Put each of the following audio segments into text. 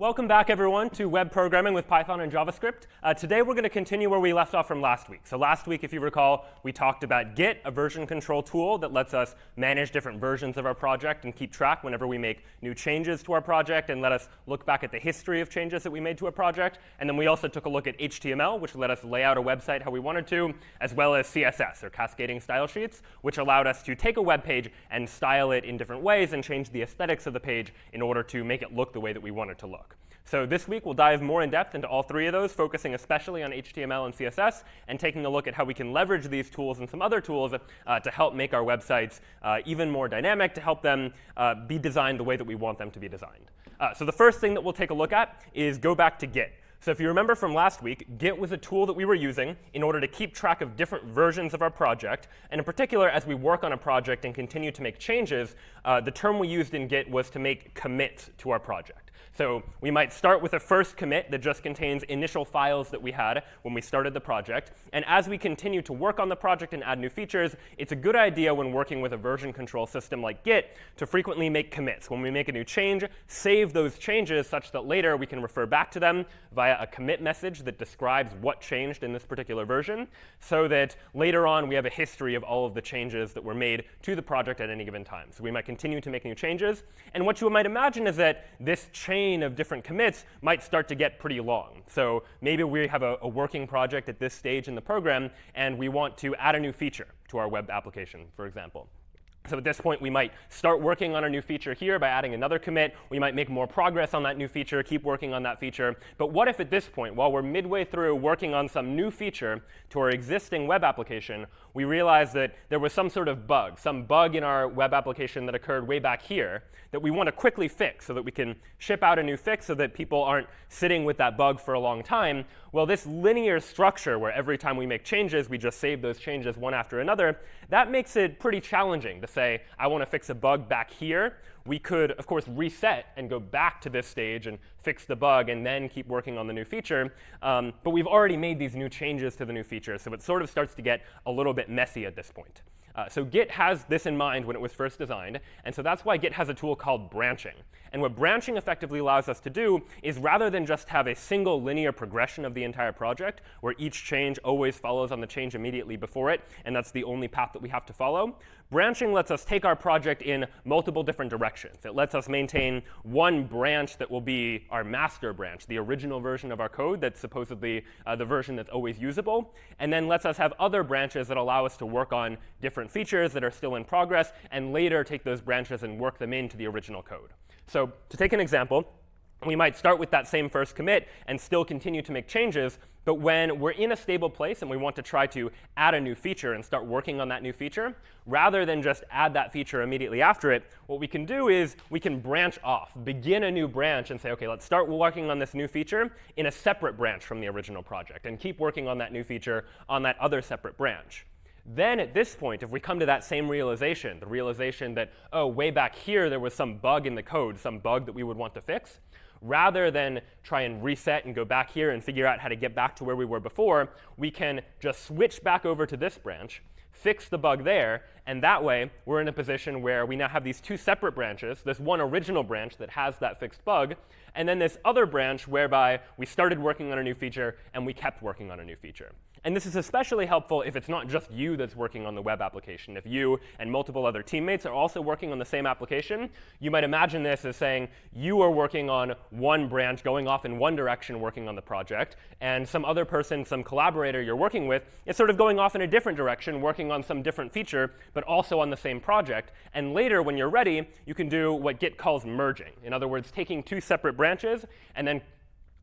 Welcome back, everyone, to Web Programming with Python and JavaScript. Today, we're going to continue where we left off from last week. So last week, if you recall, we talked about Git, a version control tool that lets us manage different versions of our project and keep track whenever we make new changes to our project and let us look back at the history of changes that we made to a project. And then we also took a look at HTML, which let us lay out a website how we wanted to, as well as CSS, or cascading style sheets, which allowed us to take a web page and style it in different ways and change the aesthetics of the page in order to make it look the way that we want it to look. So this week, we'll dive more in depth into all three of those, focusing especially on HTML and CSS, and taking a look at how we can leverage these tools and some other tools to help make our websites even more dynamic, to help them be designed the way that we want them to be designed. So the first thing that we'll take a look at is go back to Git. So if you remember from last week, Git was a tool that we were using in order to keep track of different versions of our project. And in particular, as we work on a project and continue to make changes, the term we used in Git was to make commits to our project. So we might start with a first commit that just contains initial files that we had when we started the project. And as we continue to work on the project and add new features, it's a good idea when working with a version control system like Git to frequently make commits. When we make a new change, save those changes such that later we can refer back to them via a commit message that describes what changed in this particular version, so that later on we have a history of all of the changes that were made to the project at any given time. So we might continue to make new changes. And what you might imagine is that this chain of different commits might start to get pretty long. So maybe we have a working project at this stage in the program, and we want to add a new feature to our web application, for example. So at this point, we might start working on a new feature here by adding another commit. We might make more progress on that new feature, keep working on that feature. But what if at this point, while we're midway through working on some new feature to our existing web application, we realize that there was some sort of bug, some bug in our web application that occurred way back here that we want to quickly fix so that we can ship out a new fix so that people aren't sitting with that bug for a long time? Well, this linear structure where every time we make changes, we just save those changes one after another, that makes it pretty challenging to say, I want to fix a bug back here. We could, of course, reset and go back to this stage and fix the bug and then keep working on the new feature. But we've already made these new changes to the new feature, so it sort of starts to get a little bit messy at this point. So Git has this in mind when it was first designed. And so that's why Git has a tool called branching. And what branching effectively allows us to do is, rather than just have a single linear progression of the entire project, where each change always follows on the change immediately before it, and that's the only path that we have to follow, branching lets us take our project in multiple different directions. It lets us maintain one branch that will be our master branch, the original version of our code that's supposedly the version that's always usable, and then lets us have other branches that allow us to work on different features that are still in progress, and later take those branches and work them into the original code. So to take an example, we might start with that same first commit and still continue to make changes. But when we're in a stable place and we want to try to add a new feature and start working on that new feature, rather than just add that feature immediately after it, what we can do is we can branch off, begin a new branch, and say, OK, let's start working on this new feature in a separate branch from the original project, and keep working on that new feature on that other separate branch. Then at this point, if we come to that same realization, the realization that, oh, way back here there was some bug in the code, some bug that we would want to fix, rather than try and reset and go back here and figure out how to get back to where we were before, we can just switch back over to this branch, fix the bug there, and that way we're in a position where we now have these two separate branches, this one original branch that has that fixed bug, and then this other branch whereby we started working on a new feature and we kept working on a new feature. And this is especially helpful if it's not just you that's working on the web application. If you and multiple other teammates are also working on the same application, you might imagine this as saying you are working on one branch, going off in one direction, working on the project, and some other person, some collaborator you're working with, is sort of going off in a different direction, working on some different feature, but also on the same project. And later, when you're ready, you can do what Git calls merging. In other words, taking two separate branches and then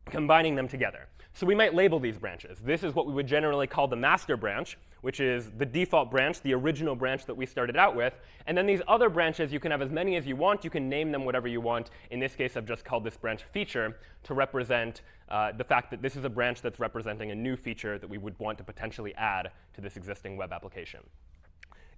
combining them together. So we might label these branches. This is what we would generally call the master branch, which is the default branch, the original branch that we started out with. And then these other branches, you can have as many as you want. You can name them whatever you want. In this case, I've just called this branch feature to represent the fact that this is a branch that's representing a new feature that we would want to potentially add to this existing web application.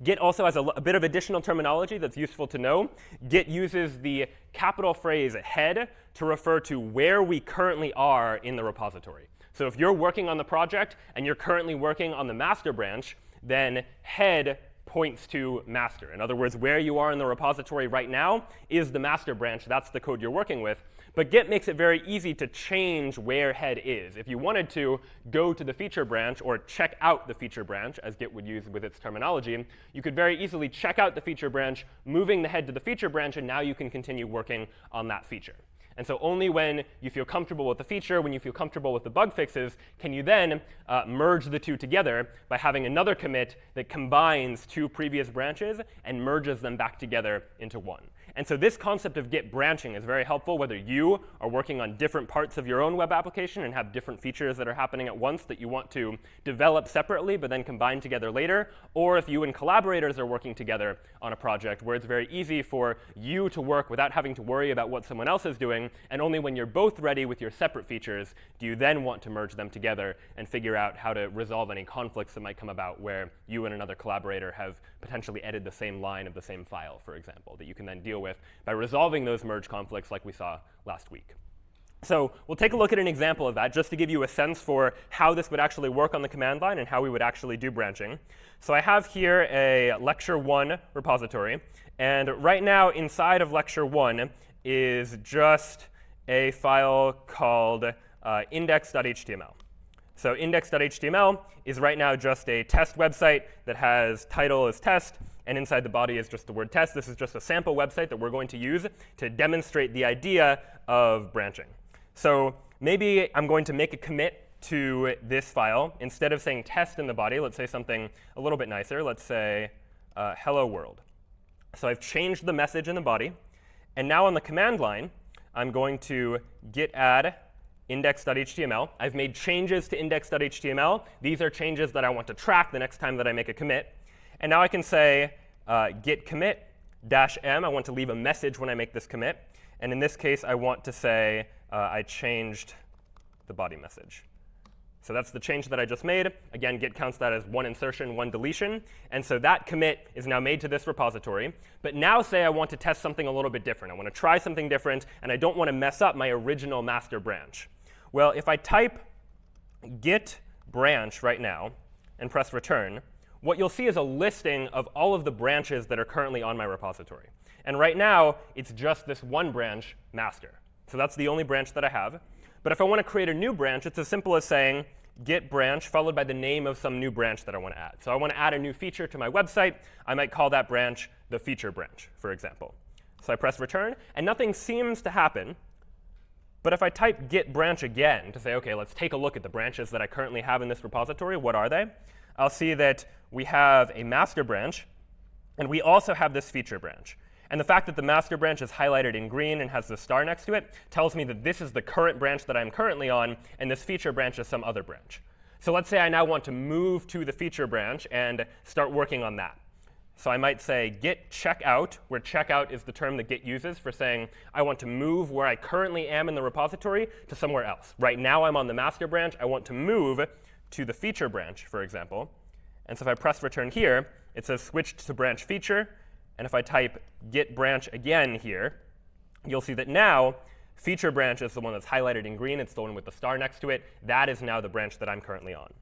Git also has a bit of additional terminology that's useful to know. Git uses the capital phrase head to refer to where we currently are in the repository. So if you're working on the project and you're currently working on the master branch, then head points to master. In other words, where you are in the repository right now is the master branch. That's the code you're working with. But Git makes it very easy to change where head is. If you wanted to go to the feature branch or check out the feature branch, as Git would use with its terminology, you could very easily check out the feature branch, moving the head to the feature branch, and now you can continue working on that feature. And so only when you feel comfortable with the feature, when you feel comfortable with the bug fixes, can you then merge the two together by having another commit that combines two previous branches and merges them back together into one. And so this concept of Git branching is very helpful whether you are working on different parts of your own web application and have different features that are happening at once that you want to develop separately but then combine together later, or if you and collaborators are working together on a project where it's very easy for you to work without having to worry about what someone else is doing, and only when you're both ready with your separate features do you then want to merge them together and figure out how to resolve any conflicts that might come about where you and another collaborator have potentially edited the same line of the same file, for example, that you can then deal with by resolving those merge conflicts like we saw last week. So we'll take a look at an example of that just to give you a sense for how this would actually work on the command line and how we would actually do branching. So I have here a lecture 1 repository. And right now inside of lecture 1 is just a file called index.html. So index.html is right now just a test website that has title as test, and inside the body is just the word test. This is just a sample website that we're going to use to demonstrate the idea of branching. So maybe I'm going to make a commit to this file. Instead of saying test in the body, let's say something a little bit nicer. Let's say hello world. So I've changed the message in the body. And now on the command line, I'm going to git add index.html. I've made changes to index.html. These are changes that I want to track the next time that I make a commit. And now I can say git commit -m. I want to leave a message when I make this commit. And in this case, I want to say I changed the body message. So that's the change that I just made. Again, Git counts that as one insertion, one deletion. And so that commit is now made to this repository. But now say I want to test something a little bit different. I want to try something different, and I don't want to mess up my original master branch. Well, if I type git branch right now and press return, what you'll see is a listing of all of the branches that are currently on my repository. And right now, it's just this one branch, master. So that's the only branch that I have. But if I want to create a new branch, it's as simple as saying git branch followed by the name of some new branch that I want to add. So I want to add a new feature to my website. I might call that branch the feature branch, for example. So I press return, and nothing seems to happen. But if I type git branch again to say, OK, let's take a look at the branches that I currently have in this repository, what are they? I'll see that we have a master branch, and we also have this feature branch. And the fact that the master branch is highlighted in green and has the star next to it tells me that this is the current branch that I'm currently on, and this feature branch is some other branch. So let's say I now want to move to the feature branch and start working on that. So I might say git checkout, where checkout is the term that Git uses for saying I want to move where I currently am in the repository to somewhere else. Right now I'm on the master branch. I want to move to the feature branch, for example. And so if I press return here, it says switched to branch feature. And if I type git branch again here, you'll see that now feature branch is the one that's highlighted in green. It's the one with the star next to it. That is now the branch that I'm currently on.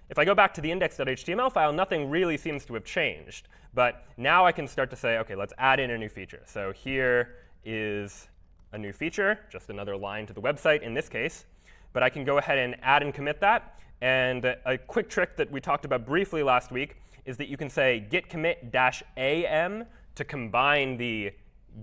If I go back to the index.html file, nothing really seems to have changed. But now I can start to say, OK, let's add in a new feature. So here is a new feature, just another line to the website in this case. But I can go ahead and add and commit that. And a quick trick that we talked about briefly last week is that you can say git commit -am to combine the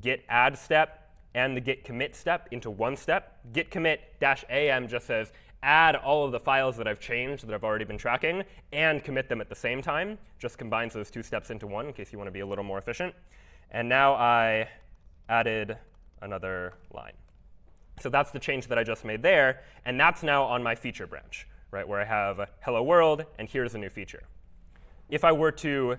git add step and the git commit step into one step. Git commit -am just says add all of the files that I've changed that I've already been tracking and commit them at the same time. Just combines those two steps into one in case you want to be a little more efficient. And now I added another line. So that's the change that I just made there. And that's now on my feature branch, right, where I have hello world, and here's a new feature. If I were to,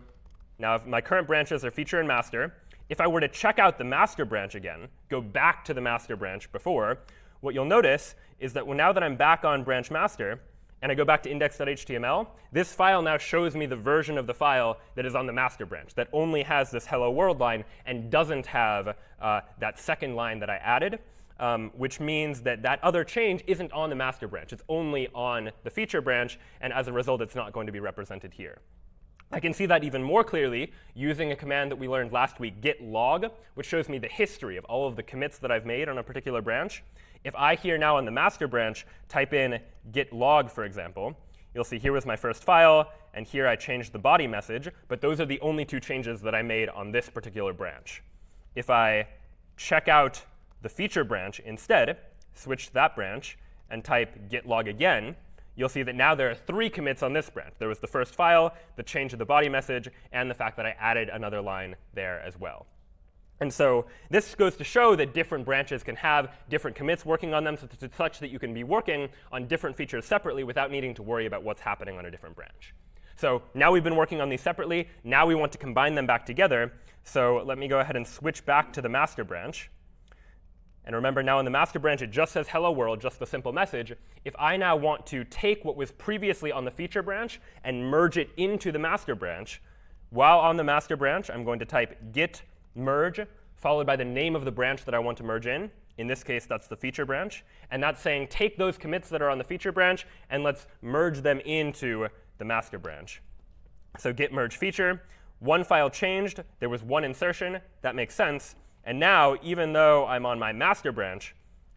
now if my current branches are feature and master, if I were to check out the master branch again, go back to the master branch before, what you'll notice is that now that I'm back on branch master, and I go back to index.html, this file now shows me the version of the file that is on the master branch, that only has this hello world line and doesn't have that second line that I added, which means that that other change isn't on the master branch. It's only on the feature branch, and as a result, it's not going to be represented here. I can see that even more clearly using a command that we learned last week, git log, which shows me the history of all of the commits that I've made on a particular branch. If I here now on the master branch type in git log, for example, you'll see here was my first file, and here I changed the body message. But those are the only two changes that I made on this particular branch. If I check out the feature branch instead, switch to that branch, and type git log again, you'll see that now there are 3 commits on this branch. There was the first file, the change of the body message, and the fact that I added another line there as well. And so this goes to show that different branches can have different commits working on them such that you can be working on different features separately without needing to worry about what's happening on a different branch. So now we've been working on these separately. Now we want to combine them back together. So let me go ahead and switch back to the master branch. And remember, now in the master branch, it just says hello world, just the simple message. If I now want to take what was previously on the feature branch and merge it into the master branch, while on the master branch, I'm going to type git merge, followed by the name of the branch that I want to merge in. In this case, that's the feature branch. And that's saying take those commits that are on the feature branch, and let's merge them into the master branch. So git merge feature. One file changed. There was one insertion. That makes sense. And now, even though I'm on my master branch,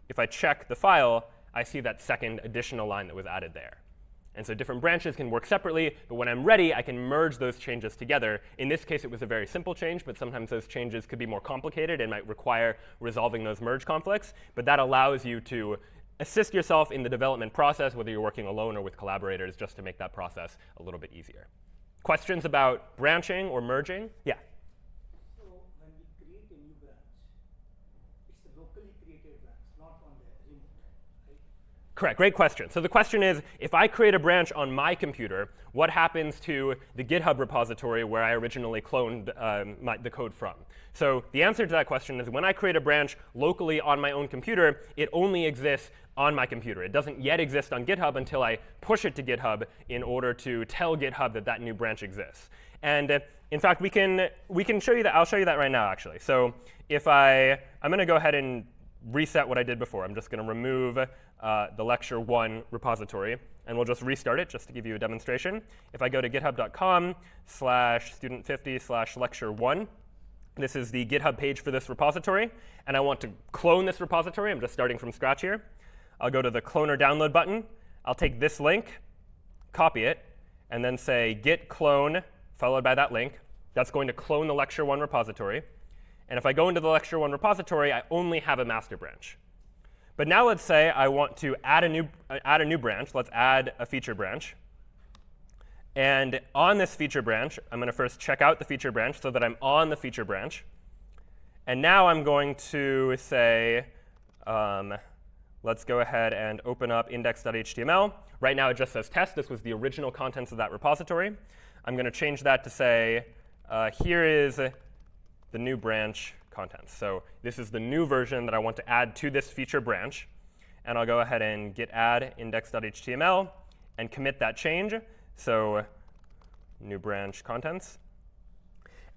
if I check the file, I see that second additional line that was added there. And so different branches can work separately, but when I'm ready, I can merge those changes together. In this case, it was a very simple change, but sometimes those changes could be more complicated and might require resolving those merge conflicts. But that allows you to assist yourself in the development process, whether you're working alone or with collaborators, just to make that process a little bit easier. Questions about branching or merging? Yeah? So when we create a new branch, it's a locally created branch, not on the remote, right? Correct. Great question. So the question is, if I create a branch on my computer, what happens to the GitHub repository where I originally cloned the code from? So the answer to that question is, when I create a branch locally on my own computer, it only exists on my computer. It doesn't yet exist on GitHub until I push it to GitHub in order to tell GitHub that that new branch exists. And in fact, we can show you that. I'll show you that right now, actually. So if I'm going to go ahead and reset what I did before. I'm just going to remove the lecture 1 repository, and we'll just restart it just to give you a demonstration. If I go to github.com/student50/lecture1, this is the GitHub page for this repository, and I want to clone this repository. I'm just starting from scratch here. I'll go to the cloner download button. I'll take this link, copy it, and then say git clone, followed by that link. That's going to clone the lecture 1 repository. And if I go into the lecture 1 repository, I only have a master branch. But now let's say I want to add a new branch. Let's add a feature branch. And on this feature branch, I'm going to first check out the feature branch so that I'm on the feature branch. And now I'm going to say, let's go ahead and open up index.html. Right now it just says test. This was the original contents of that repository. I'm going to change that to say, here is the new branch contents. So this is the new version that I want to add to this feature branch. And I'll go ahead and git add index.html and commit that change. So new branch contents.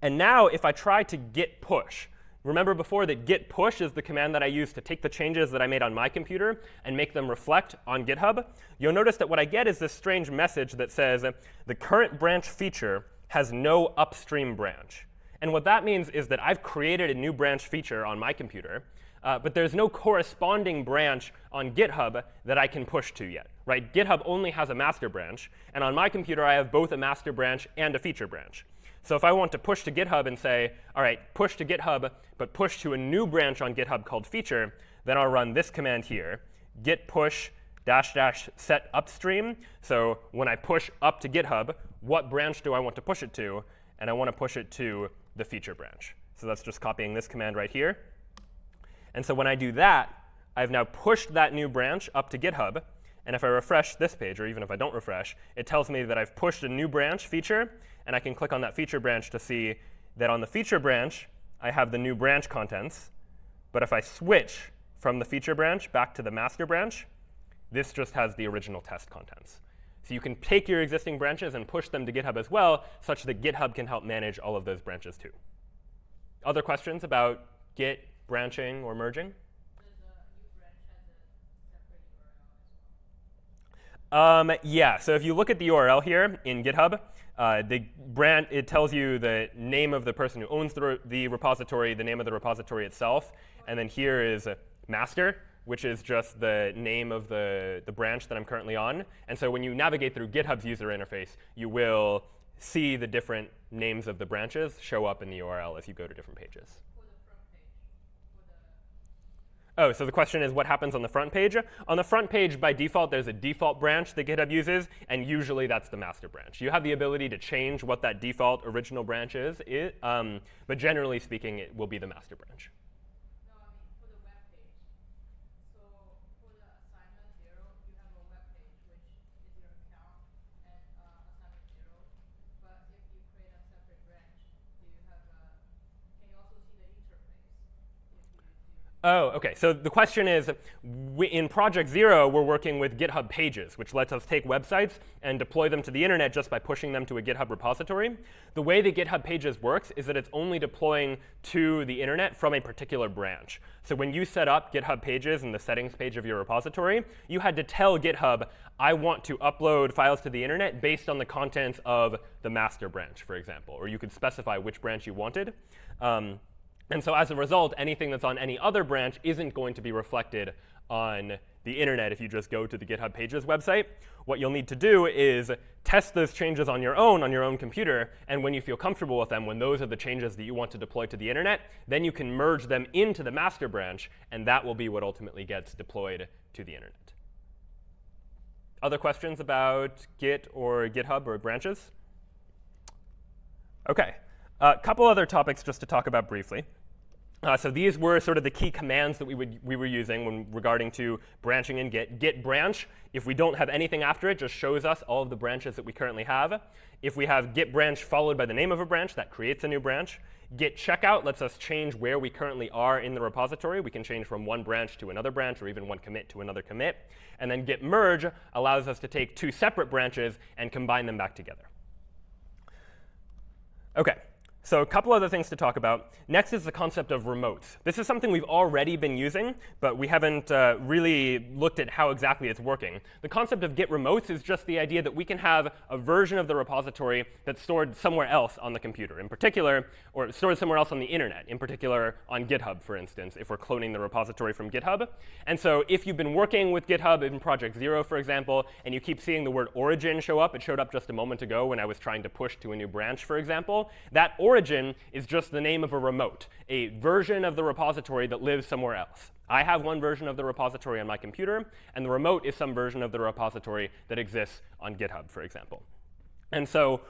And now if I try to git push, remember before that git push is the command that I use to take the changes that I made on my computer and make them reflect on GitHub. You'll notice that what I get is this strange message that says the current branch feature has no upstream branch. And what that means is that I've created a new branch feature on my computer, but there's no corresponding branch on GitHub that I can push to yet. Right? GitHub only has a master branch, and on my computer I have both a master branch and a feature branch. So if I want to push to GitHub and say, all right, push to GitHub, but push to a new branch on GitHub called feature, then I'll run this command here, git push -- set upstream. So when I push up to GitHub, what branch do I want to push it to? And I want to push it to the feature branch. So that's just copying this command right here. And so when I do that, I've now pushed that new branch up to GitHub. And if I refresh this page, or even if I don't refresh, it tells me that I've pushed a new branch feature. And I can click on that feature branch to see that on the feature branch, I have the new branch contents. But if I switch from the feature branch back to the master branch, this just has the original test contents. So you can take your existing branches and push them to GitHub as well, such that GitHub can help manage all of those branches too. Other questions about Git branching or merging? Does a new branch has a separate URL as Yeah, so if you look at the URL here in GitHub, it tells you the name of the person who owns the repository, the name of the repository itself, and then here is master, which is just the name of the branch that I'm currently on. And so when you navigate through GitHub's user interface, you will see the different names of the branches show up in the URL as you go to different pages. Oh, so the question is what happens on the front page? On the front page, by default, there's a default branch that GitHub uses, and usually that's the master branch. You have the ability to change what that default original branch is, but generally speaking, it will be the master branch. No, I mean for the web page. So for the assignment 0, you have a web page, which is your account, and assignment 0. But if you create a separate branch, do you have can you also see the interface? Oh, OK. So the question is, in Project 0, we're working with GitHub Pages, which lets us take websites and deploy them to the internet just by pushing them to a GitHub repository. The way that GitHub Pages works is that it's only deploying to the internet from a particular branch. So when you set up GitHub Pages in the settings page of your repository, you had to tell GitHub, I want to upload files to the internet based on the contents of the master branch, for example. Or you could specify which branch you wanted. And so as a result, anything that's on any other branch isn't going to be reflected on the internet if you just go to the GitHub Pages website. What you'll need to do is test those changes on your own computer. And when you feel comfortable with them, when those are the changes that you want to deploy to the internet, then you can merge them into the master branch. And that will be what ultimately gets deployed to the internet. Other questions about Git or GitHub or branches? OK. A couple other topics just to talk about briefly. So these were sort of the key commands that we were using when regarding to branching in Git. Git branch, if we don't have anything after it, just shows us all of the branches that we currently have. If we have git branch followed by the name of a branch, that creates a new branch. Git checkout lets us change where we currently are in the repository. We can change from one branch to another branch, or even one commit to another commit. And then git merge allows us to take two separate branches and combine them back together. OK. So a couple other things to talk about. Next is the concept of remotes. This is something we've already been using, but we haven't really looked at how exactly it's working. The concept of Git remotes is just the idea that we can have a version of the repository that's stored somewhere else on the computer, in particular, or stored somewhere else on the internet, in particular on GitHub, for instance, if we're cloning the repository from GitHub. And so if you've been working with GitHub in Project 0, for example, and you keep seeing the word origin show up, it showed up just a moment ago when I was trying to push to a new branch, for example, that origin is just the name of a remote, a version of the repository that lives somewhere else. I have one version of the repository on my computer, and the remote is some version of the repository that exists on GitHub, for example. And so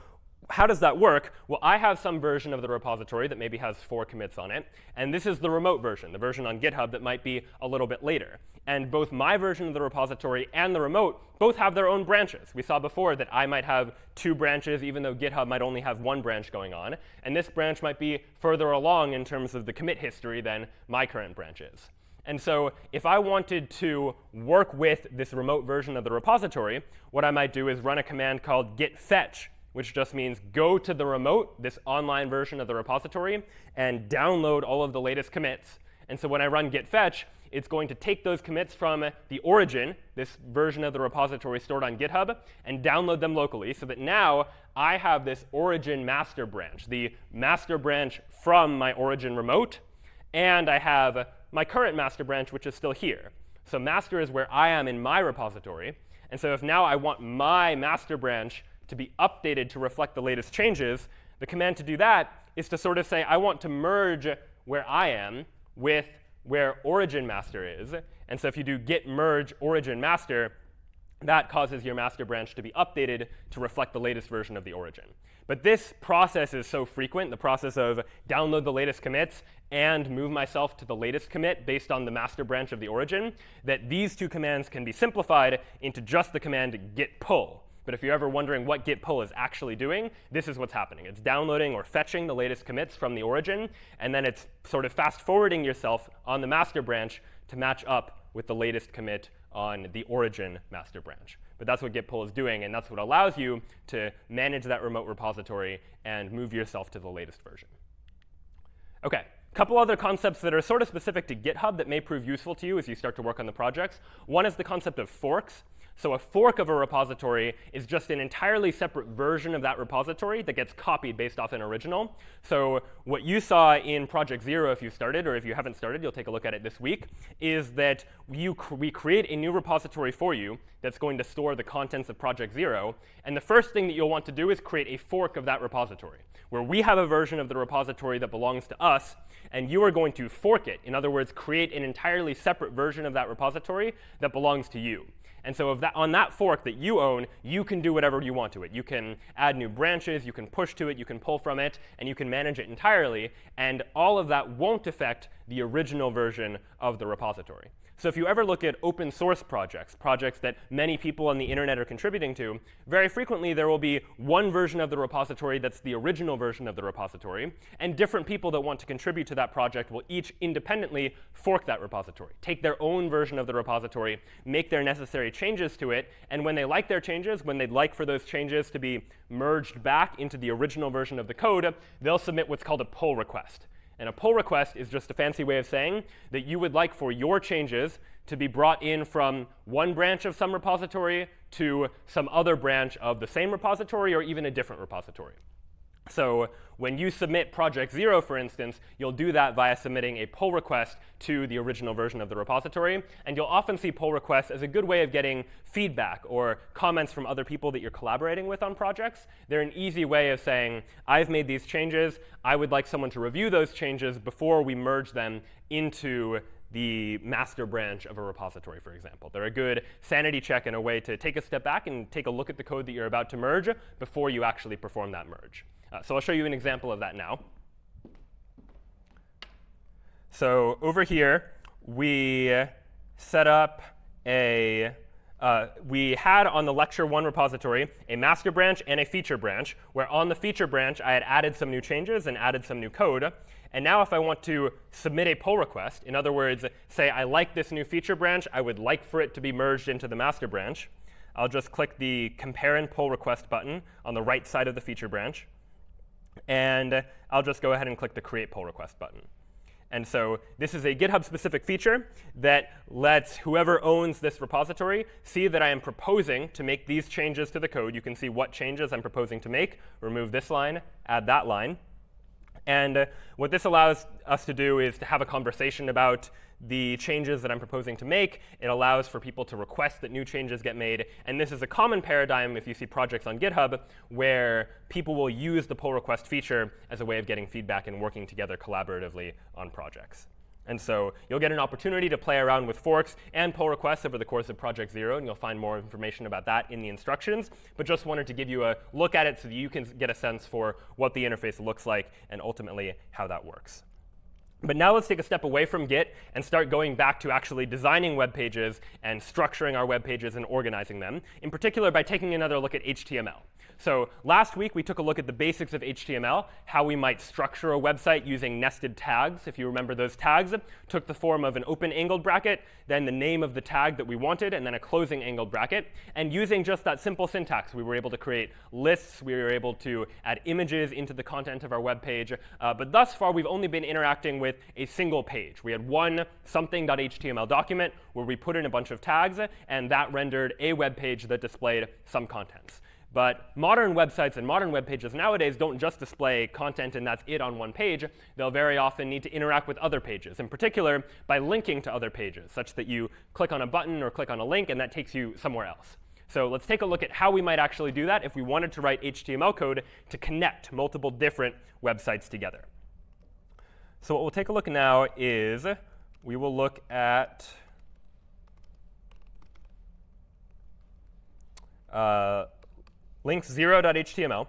how does that work? Well, I have some version of the repository that maybe has 4 commits on it. And this is the remote version, the version on GitHub that might be a little bit later. And both my version of the repository and the remote both have their own branches. We saw before that I might have 2 branches, even though GitHub might only have 1 branch going on. And this branch might be further along in terms of the commit history than my current branch is. And so if I wanted to work with this remote version of the repository, what I might do is run a command called git fetch, which just means go to the remote, this online version of the repository, and download all of the latest commits. And so when I run git fetch, it's going to take those commits from the origin, this version of the repository stored on GitHub, and download them locally so that now I have this origin master branch, the master branch from my origin remote, and I have my current master branch, which is still here. So master is where I am in my repository. And so if now I want my master branch to be updated to reflect the latest changes, the command to do that is to sort of say, I want to merge where I am with where origin master is. And so if you do git merge origin master, that causes your master branch to be updated to reflect the latest version of the origin. But this process is so frequent, the process of download the latest commits and move myself to the latest commit based on the master branch of the origin, that these 2 commands can be simplified into just the command git pull. But if you're ever wondering what git pull is actually doing, this is what's happening. It's downloading or fetching the latest commits from the origin, and then it's sort of fast forwarding yourself on the master branch to match up with the latest commit on the origin master branch. But that's what git pull is doing, and that's what allows you to manage that remote repository and move yourself to the latest version. OK, a couple other concepts that are sort of specific to GitHub that may prove useful to you as you start to work on the projects. One is the concept of forks. So a fork of a repository is just an entirely separate version of that repository that gets copied based off an original. So what you saw in Project Zero, if you started, or if you haven't started, you'll take a look at it this week, is that we create a new repository for you that's going to store the contents of Project Zero. And the first thing that you'll want to do is create a fork of that repository, where we have a version of the repository that belongs to us, and you are going to fork it. In other words, create an entirely separate version of that repository that belongs to you. And so on that fork that you own, you can do whatever you want to it. You can add new branches, you can push to it, you can pull from it, and you can manage it entirely. And all of that won't affect the original version of the repository. So if you ever look at open source projects, projects that many people on the internet are contributing to, very frequently there will be one version of the repository that's the original version of the repository, and different people that want to contribute to that project will each independently fork that repository, take their own version of the repository, make their necessary changes to it, and when they like their changes, when they'd like for those changes to be merged back into the original version of the code, they'll submit what's called a pull request. And a pull request is just a fancy way of saying that you would like for your changes to be brought in from one branch of some repository to some other branch of the same repository or even a different repository. So when you submit Project Zero, for instance, you'll do that via submitting a pull request to the original version of the repository. And you'll often see pull requests as a good way of getting feedback or comments from other people that you're collaborating with on projects. They're an easy way of saying, I've made these changes. I would like someone to review those changes before we merge them into the master branch of a repository, for example. They're a good sanity check and a way to take a step back and take a look at the code that you're about to merge before you actually perform that merge. So I'll show you an example of that now. So over here, we set up we had on the lecture 1 repository a master branch and a feature branch, where on the feature branch I had added some new changes and added some new code. And now if I want to submit a pull request, in other words, say I like this new feature branch, I would like for it to be merged into the master branch, I'll just click the compare and pull request button on the right side of the feature branch. And I'll just go ahead and click the create pull request button. And so this is a GitHub-specific feature that lets whoever owns this repository see that I am proposing to make these changes to the code. You can see what changes I'm proposing to make. Remove this line, add that line. And what this allows us to do is to have a conversation about the changes that I'm proposing to make. It allows for people to request that new changes get made. And this is a common paradigm if you see projects on GitHub where people will use the pull request feature as a way of getting feedback and working together collaboratively on projects. And so you'll get an opportunity to play around with forks and pull requests over the course of Project Zero, and you'll find more information about that in the instructions. But just wanted to give you a look at it so that you can get a sense for what the interface looks like and ultimately how that works. But now let's take a step away from Git and start going back to actually designing web pages and structuring our web pages and organizing them, in particular by taking another look at HTML. So last week, we took a look at the basics of HTML, how we might structure a website using nested tags. If you remember, those tags took the form of an open angled bracket, then the name of the tag that we wanted, and then a closing angled bracket. And using just that simple syntax, we were able to create lists. We were able to add images into the content of our web page. But thus far, we've only been interacting with a single page. We had one something.html document where we put in a bunch of tags, and that rendered a web page that displayed some contents. But modern websites and modern web pages nowadays don't just display content and that's it on one page. They'll very often need to interact with other pages, in particular by linking to other pages, such that you click on a button or click on a link and that takes you somewhere else. So let's take a look at how we might actually do that if we wanted to write HTML code to connect multiple different websites together. So what we'll take a look now is we will look at links0.html.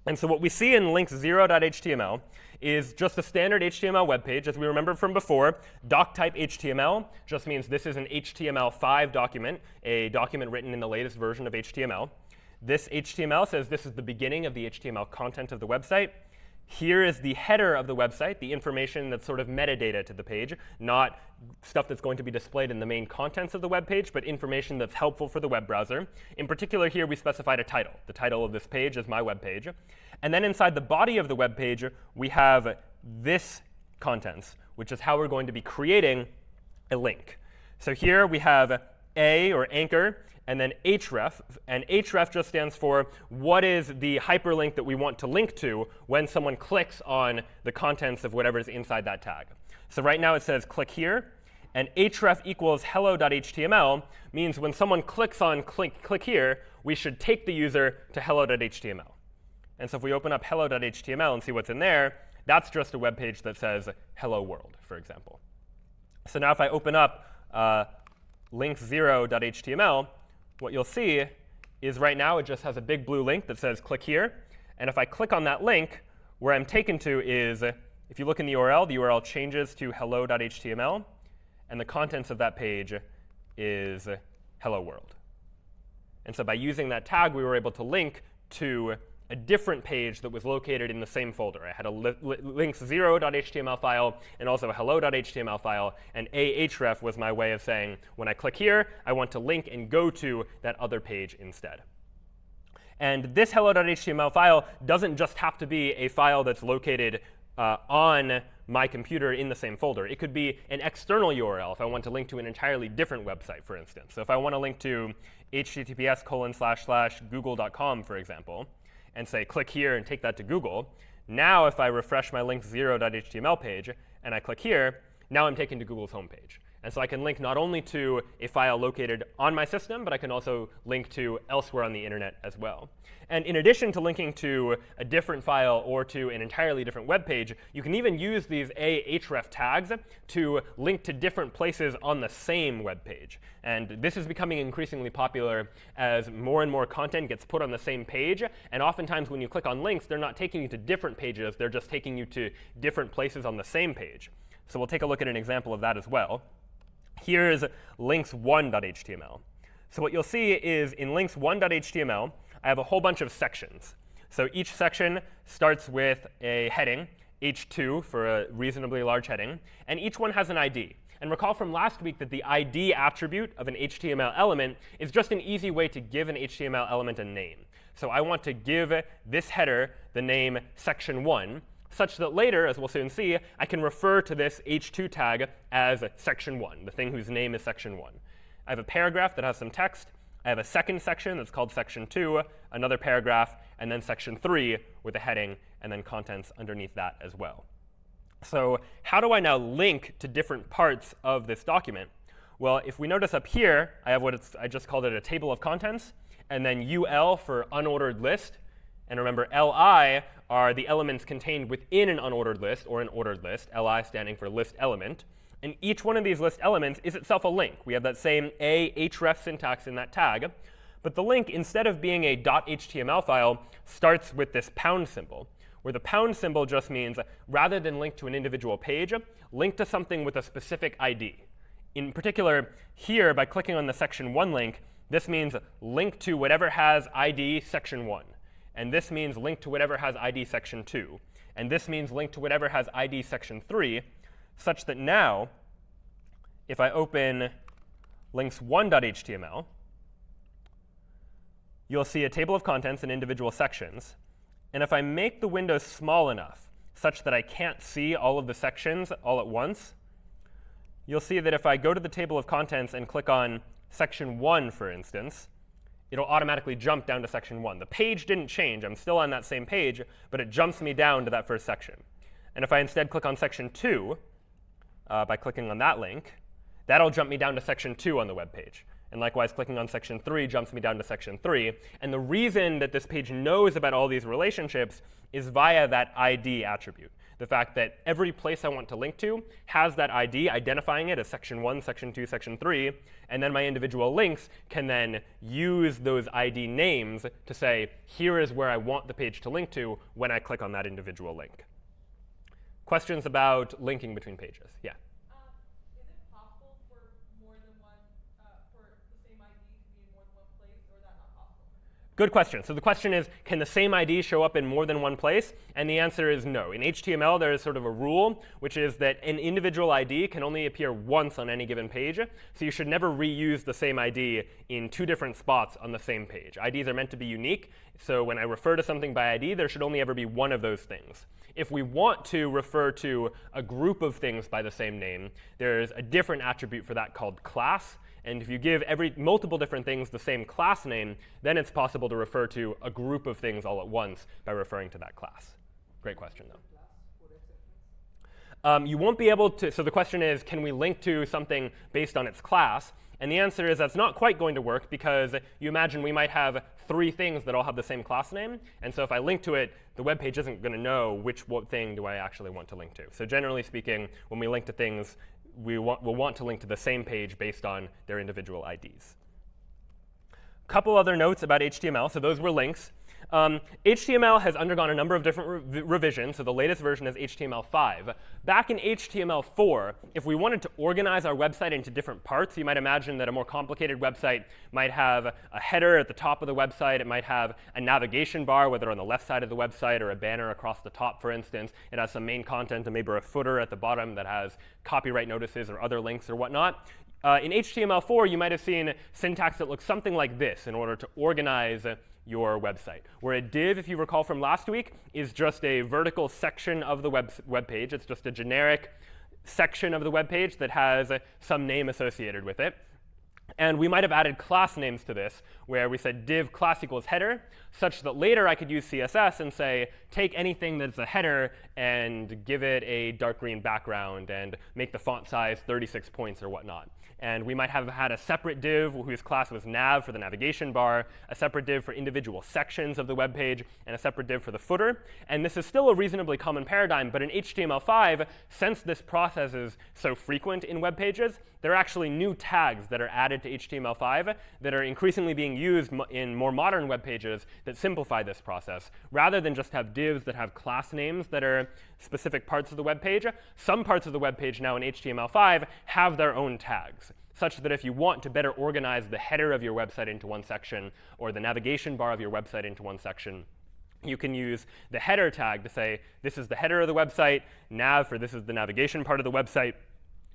And so what we see in links0.html is just a standard HTML web page. As we remember from before, doc type HTML just means this is an HTML5 document, a document written in the latest version of HTML. This HTML says this is the beginning of the HTML content of the website. Here is the header of the website, the information that's sort of metadata to the page, not stuff that's going to be displayed in the main contents of the web page, but information that's helpful for the web browser. In particular, here we specified a title. The title of this page is my web page. And then inside the body of the web page, we have this contents, which is how we're going to be creating a link. So here we have A, or anchor, and then href. And href just stands for what is the hyperlink that we want to link to when someone clicks on the contents of whatever is inside that tag. So right now it says click here. And href equals hello.html means when someone clicks on click here, we should take the user to hello.html. And so if we open up hello.html and see what's in there, that's just a web page that says hello world, for example. So now if I open up links0.html, what you'll see is right now it just has a big blue link that says click here. And if I click on that link, where I'm taken to is, if you look in the URL changes to hello.html. And the contents of that page is hello world. And so by using that tag, we were able to link to a different page that was located in the same folder. I had a links0.html file and also a hello.html file. And ahref was my way of saying, when I click here, I want to link and go to that other page instead. And this hello.html file doesn't just have to be a file that's located on my computer in the same folder. It could be an external URL if I want to link to an entirely different website, for instance. So if I want to link to https://google.com, for example, and say click here and take that to Google, now if I refresh my links0.html page and I click here, now I'm taken to Google's homepage. And so I can link not only to a file located on my system, but I can also link to elsewhere on the internet as well. And in addition to linking to a different file or to an entirely different web page, you can even use these ahref tags to link to different places on the same web page. And this is becoming increasingly popular as more and more content gets put on the same page. And oftentimes when you click on links, they're not taking you to different pages. They're just taking you to different places on the same page. So we'll take a look at an example of that as well. Here's links1.html. So what you'll see is in links1.html, I have a whole bunch of sections. So each section starts with a heading, h2 for a reasonably large heading, and each one has an ID. And recall from last week that the ID attribute of an HTML element is just an easy way to give an HTML element a name. So I want to give this header the name section1, such that later, as we'll soon see, I can refer to this h2 tag as section1, the thing whose name is section1. I have a paragraph that has some text. I have a second section that's called section2, another paragraph, and then section3 with a heading, and then contents underneath that as well. So how do I now link to different parts of this document? Well, if we notice up here, I have I just called it a table of contents, and then UL for unordered list. And remember, LI are the elements contained within an unordered list, or an ordered list, LI standing for list element. And each one of these list elements is itself a link. We have that same ahref syntax in that tag. But the link, instead of being a .html file, starts with this pound symbol, where the pound symbol just means, rather than link to an individual page, link to something with a specific ID. In particular, here, by clicking on the section1 link, this means link to whatever has ID section1. And this means link to whatever has ID section2. And this means link to whatever has ID section3, such that now, if I open links1.html, you'll see a table of contents and individual sections. And if I make the window small enough such that I can't see all of the sections all at once, you'll see that if I go to the table of contents and click on section 1, for instance, it'll automatically jump down to section 1. The page didn't change. I'm still on that same page, but it jumps me down to that first section. And if I instead click on section 2, by clicking on that link, that'll jump me down to section 2 on the web page. And likewise, clicking on section 3 jumps me down to section 3. And the reason that this page knows about all these relationships is via that ID attribute. The fact that every place I want to link to has that ID, identifying it as section 1, section 2, section 3. And then my individual links can then use those ID names to say, here is where I want the page to link to when I click on that individual link. Questions about linking between pages? Yeah? Is it possible for more than one, for the same ID to be in more than one place, or is that not possible? Good question. So the question is, can the same ID show up in more than one place? And the answer is no. In HTML, there is sort of a rule, which is that an individual ID can only appear once on any given page. So you should never reuse the same ID in 2 different spots on the same page. IDs are meant to be unique. So when I refer to something by ID, there should only ever be one of those things. If we want to refer to a group of things by the same name, there's a different attribute for that called class. And if you give multiple different things the same class name, then it's possible to refer to a group of things all at once by referring to that class. Great question, though. You won't be able to, so the question is, can we link to something based on its class? And the answer is that's not quite going to work, because you imagine we might have 3 things that all have the same class name. And so if I link to it, the web page isn't going to know what thing do I actually want to link to. So generally speaking, when we link to things, we'll want to link to the same page based on their individual IDs. A couple other notes about HTML. So those were links. HTML has undergone a number of different revisions. So the latest version is HTML5. Back in HTML4, if we wanted to organize our website into different parts, you might imagine that a more complicated website might have a header at the top of the website. It might have a navigation bar, whether on the left side of the website or a banner across the top, for instance. It has some main content and maybe a footer at the bottom that has copyright notices or other links or whatnot. In HTML4, you might have seen syntax that looks something like this in order to organize your website, where a div, if you recall from last week, is just a vertical section of the web page. It's just a generic section of the web page that has some name associated with it. And we might have added class names to this, where we said div class equals header, such that later I could use CSS and say, take anything that's a header and give it a dark green background and make the font size 36 points or whatnot. And we might have had a separate div whose class was nav for the navigation bar, a separate div for individual sections of the web page, and a separate div for the footer. And this is still a reasonably common paradigm, but in HTML5, since this process is so frequent in web pages, there are actually new tags that are added to HTML5 that are increasingly being used in more modern web pages that simplify this process. Rather than just have divs that have class names that are specific parts of the web page, some parts of the web page now in HTML5 have their own tags, such that if you want to better organize the header of your website into one section or the navigation bar of your website into one section, you can use the header tag to say, this is the header of the website, nav for this is the navigation part of the website.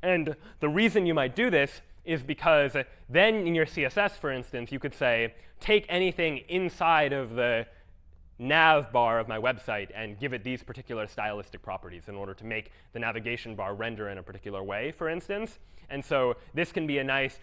And the reason you might do this is because then in your CSS, for instance, you could say, take anything inside of the nav bar of my website and give it these particular stylistic properties in order to make the navigation bar render in a particular way, for instance. And so this can be a nice,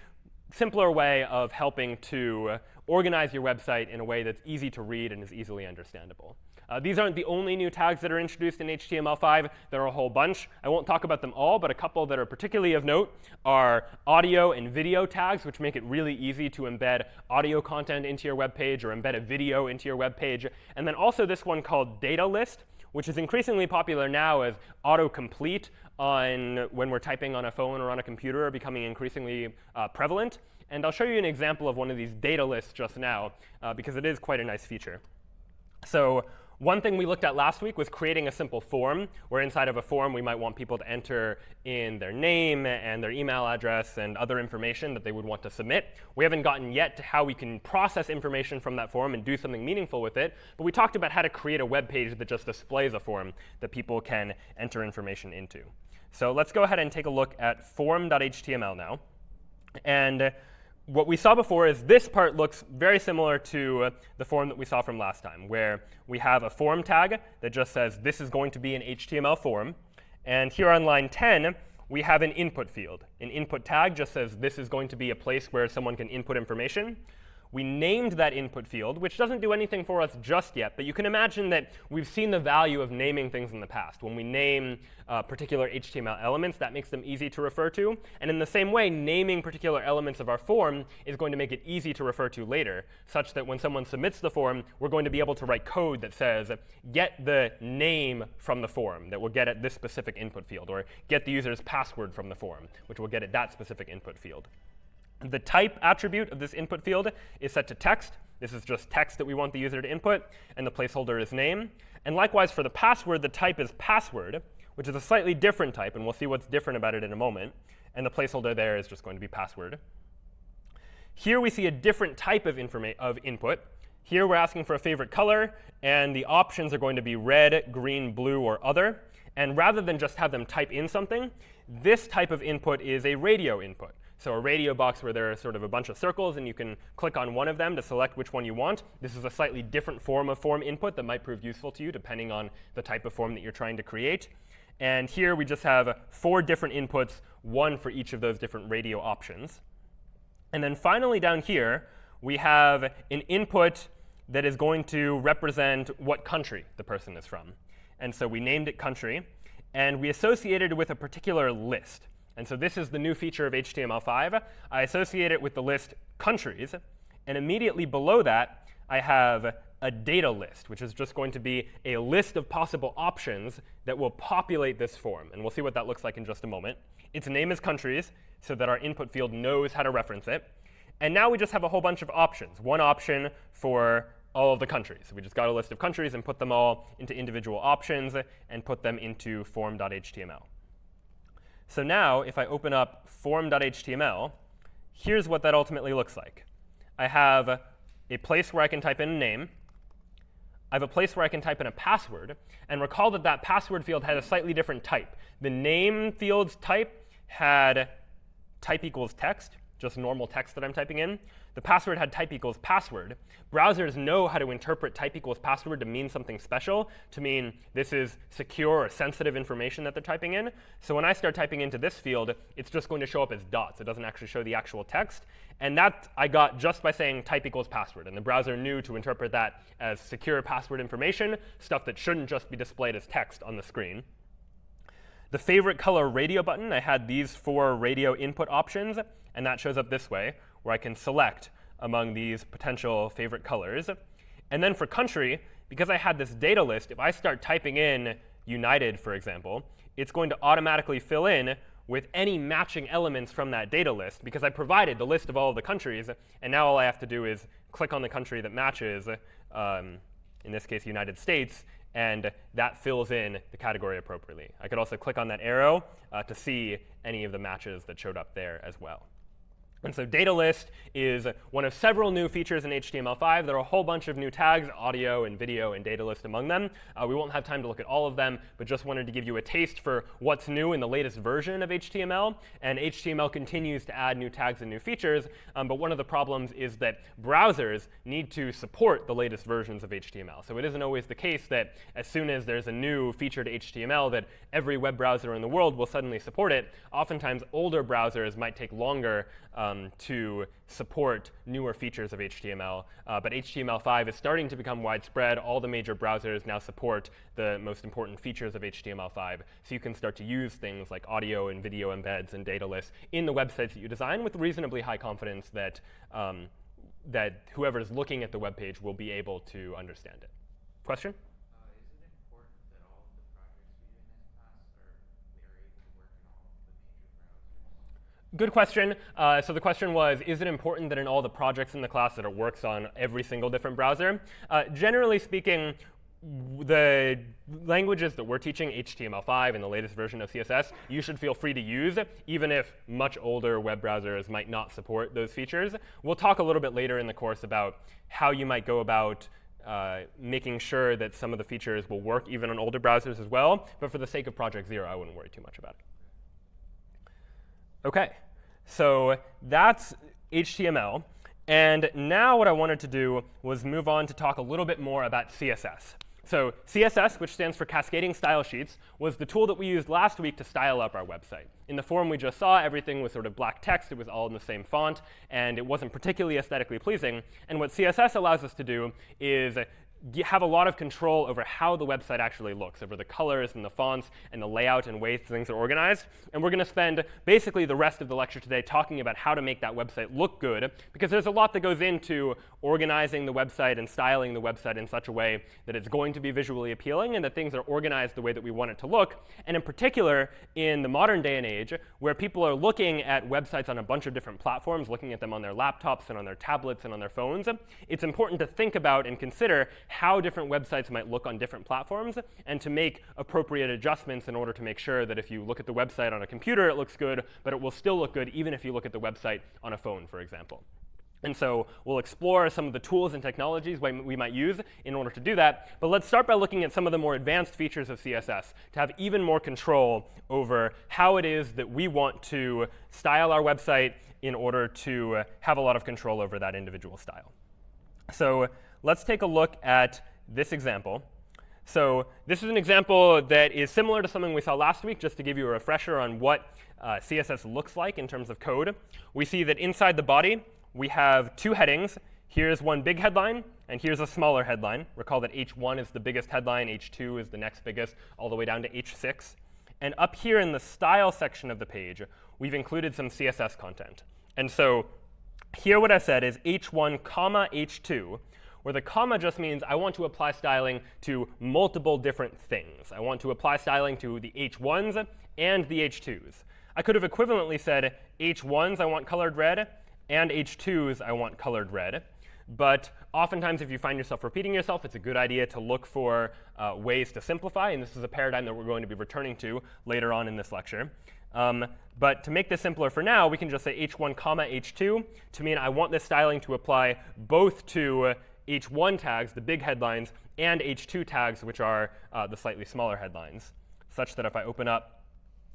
simpler way of helping to organize your website in a way that's easy to read and is easily understandable. These aren't the only new tags that are introduced in HTML5. There are a whole bunch. I won't talk about them all, but a couple that are particularly of note are audio and video tags, which make it really easy to embed audio content into your web page or embed a video into your web page. And then also this one called data list, which is increasingly popular now as autocomplete when we're typing on a phone or on a computer are becoming increasingly prevalent. And I'll show you an example of one of these data lists just now, because it is quite a nice feature. So one thing we looked at last week was creating a simple form, where inside of a form we might want people to enter in their name and their email address and other information that they would want to submit. We haven't gotten yet to how we can process information from that form and do something meaningful with it, but we talked about how to create a web page that just displays a form that people can enter information into. So let's go ahead and take a look at form.html now. And what we saw before is this part looks very similar to the form that we saw from last time, where we have a form tag that just says this is going to be an HTML form. And here on line 10, we have an input field. An input tag just says this is going to be a place where someone can input information. We named that input field, which doesn't do anything for us just yet, but you can imagine that we've seen the value of naming things in the past. When we name particular HTML elements, that makes them easy to refer to. And in the same way, naming particular elements of our form is going to make it easy to refer to later, such that when someone submits the form, we're going to be able to write code that says, get the name from the form that will get at this specific input field, or get the user's password from the form, which will get at that specific input field. The type attribute of this input field is set to text. This is just text that we want the user to input, and the placeholder is name. And likewise, for the password, the type is password, which is a slightly different type, and we'll see what's different about it in a moment. And the placeholder there is just going to be password. Here we see a different type of input. Here we're asking for a favorite color, and the options are going to be red, green, blue, or other. And rather than just have them type in something, this type of input is a radio input. So a radio box where there are sort of a bunch of circles, and you can click on one of them to select which one you want. This is a slightly different form of form input that might prove useful to you, depending on the type of form that you're trying to create. And here we just have 4 different inputs, one for each of those different radio options. And then finally down here, we have an input that is going to represent what country the person is from. And so we named it country, and we associated it with a particular list. And so this is the new feature of HTML5. I associate it with the list countries, and immediately below that, I have a data list, which is just going to be a list of possible options that will populate this form. And we'll see what that looks like in just a moment. Its name is countries, so that our input field knows how to reference it. And now we just have a whole bunch of options, one option for all of the countries. So we just got a list of countries and put them all into individual options and put them into form.html. So now, if I open up form.html, here's what that ultimately looks like. I have a place where I can type in a name. I have a place where I can type in a password. And recall that that password field had a slightly different type. The name field's type had type equals text, just normal text that I'm typing in. The password had type equals password. Browsers know how to interpret type equals password to mean something special, to mean this is secure or sensitive information that they're typing in. So when I start typing into this field, it's just going to show up as dots. It doesn't actually show the actual text. And that I got just by saying type equals password. And the browser knew to interpret that as secure password information, stuff that shouldn't just be displayed as text on the screen. The favorite color radio button, I had these 4 radio input options, and that shows up this way, where I can select among these potential favorite colors. And then for country, because I had this data list, if I start typing in United, for example, it's going to automatically fill in with any matching elements from that data list, because I provided the list of all of the countries, and now all I have to do is click on the country that matches, in this case United States, and that fills in the category appropriately. I could also click on that arrow to see any of the matches that showed up there as well. And so data list is one of several new features in HTML5. There are a whole bunch of new tags, audio and video and data list among them. We won't have time to look at all of them, but just wanted to give you a taste for what's new in the latest version of HTML. And HTML continues to add new tags and new features. But one of the problems is that browsers need to support the latest versions of HTML. So it isn't always the case that as soon as there's a new feature to HTML that every web browser in the world will suddenly support it. Oftentimes, older browsers might take longer to support newer features of HTML. But HTML5 is starting to become widespread. All the major browsers now support the most important features of HTML5. So you can start to use things like audio and video embeds and data lists in the websites that you design with reasonably high confidence that, that whoever is looking at the web page will be able to understand it. Question? Is it important that all of the projects we do in this class they're able to work in all of the major browsers? Good question. So the question was, is it important that in all the projects in the class that it works on every single different browser? Generally speaking, the languages that we're teaching, HTML5 and the latest version of CSS, you should feel free to use, even if much older web browsers might not support those features. We'll talk a little bit later in the course about how you might go about making sure that some of the features will work even on older browsers as well. But for the sake of Project Zero, I wouldn't worry too much about it. OK, so that's HTML. And now what I wanted to do was move on to talk a little bit more about CSS. So CSS, which stands for Cascading Style Sheets, was the tool that we used last week to style up our website. In the form we just saw, everything was sort of black text. It was all in the same font, and it wasn't particularly aesthetically pleasing. And what CSS allows us to do is have a lot of control over how the website actually looks, over the colors and the fonts and the layout and ways things are organized. And we're going to spend basically the rest of the lecture today talking about how to make that website look good, because there's a lot that goes into organizing the website and styling the website in such a way that it's going to be visually appealing and that things are organized the way that we want it to look. And in particular, in the modern day and age, where people are looking at websites on a bunch of different platforms, looking at them on their laptops and on their tablets and on their phones, it's important to think about and consider how different websites might look on different platforms and to make appropriate adjustments in order to make sure that if you look at the website on a computer, it looks good, but it will still look good even if you look at the website on a phone, for example. And so we'll explore some of the tools and technologies we might use in order to do that. But let's start by looking at some of the more advanced features of CSS to have even more control over how it is that we want to style our website in order to have a lot of control over that individual style. So let's take a look at this example. So this is an example that is similar to something we saw last week, just to give you a refresher on what CSS looks like in terms of code. We see that inside the body, we have two headings. Here's one big headline, and here's a smaller headline. Recall that H1 is the biggest headline, H2 is the next biggest, all the way down to H6. And up here in the style section of the page, we've included some CSS content. And so here what I said is H1, comma H2, where the comma just means I want to apply styling to multiple different things. I want to apply styling to the H1s and the H2s. I could have equivalently said H1s I want colored red, and H2s I want colored red. But oftentimes, if you find yourself repeating yourself, it's a good idea to look for ways to simplify. And this is a paradigm that we're going to be returning to later on in this lecture. But to make this simpler for now, we can just say H1, comma H2 to mean I want this styling to apply both to H1 tags, the big headlines, and H2 tags, which are the slightly smaller headlines, such that if I open up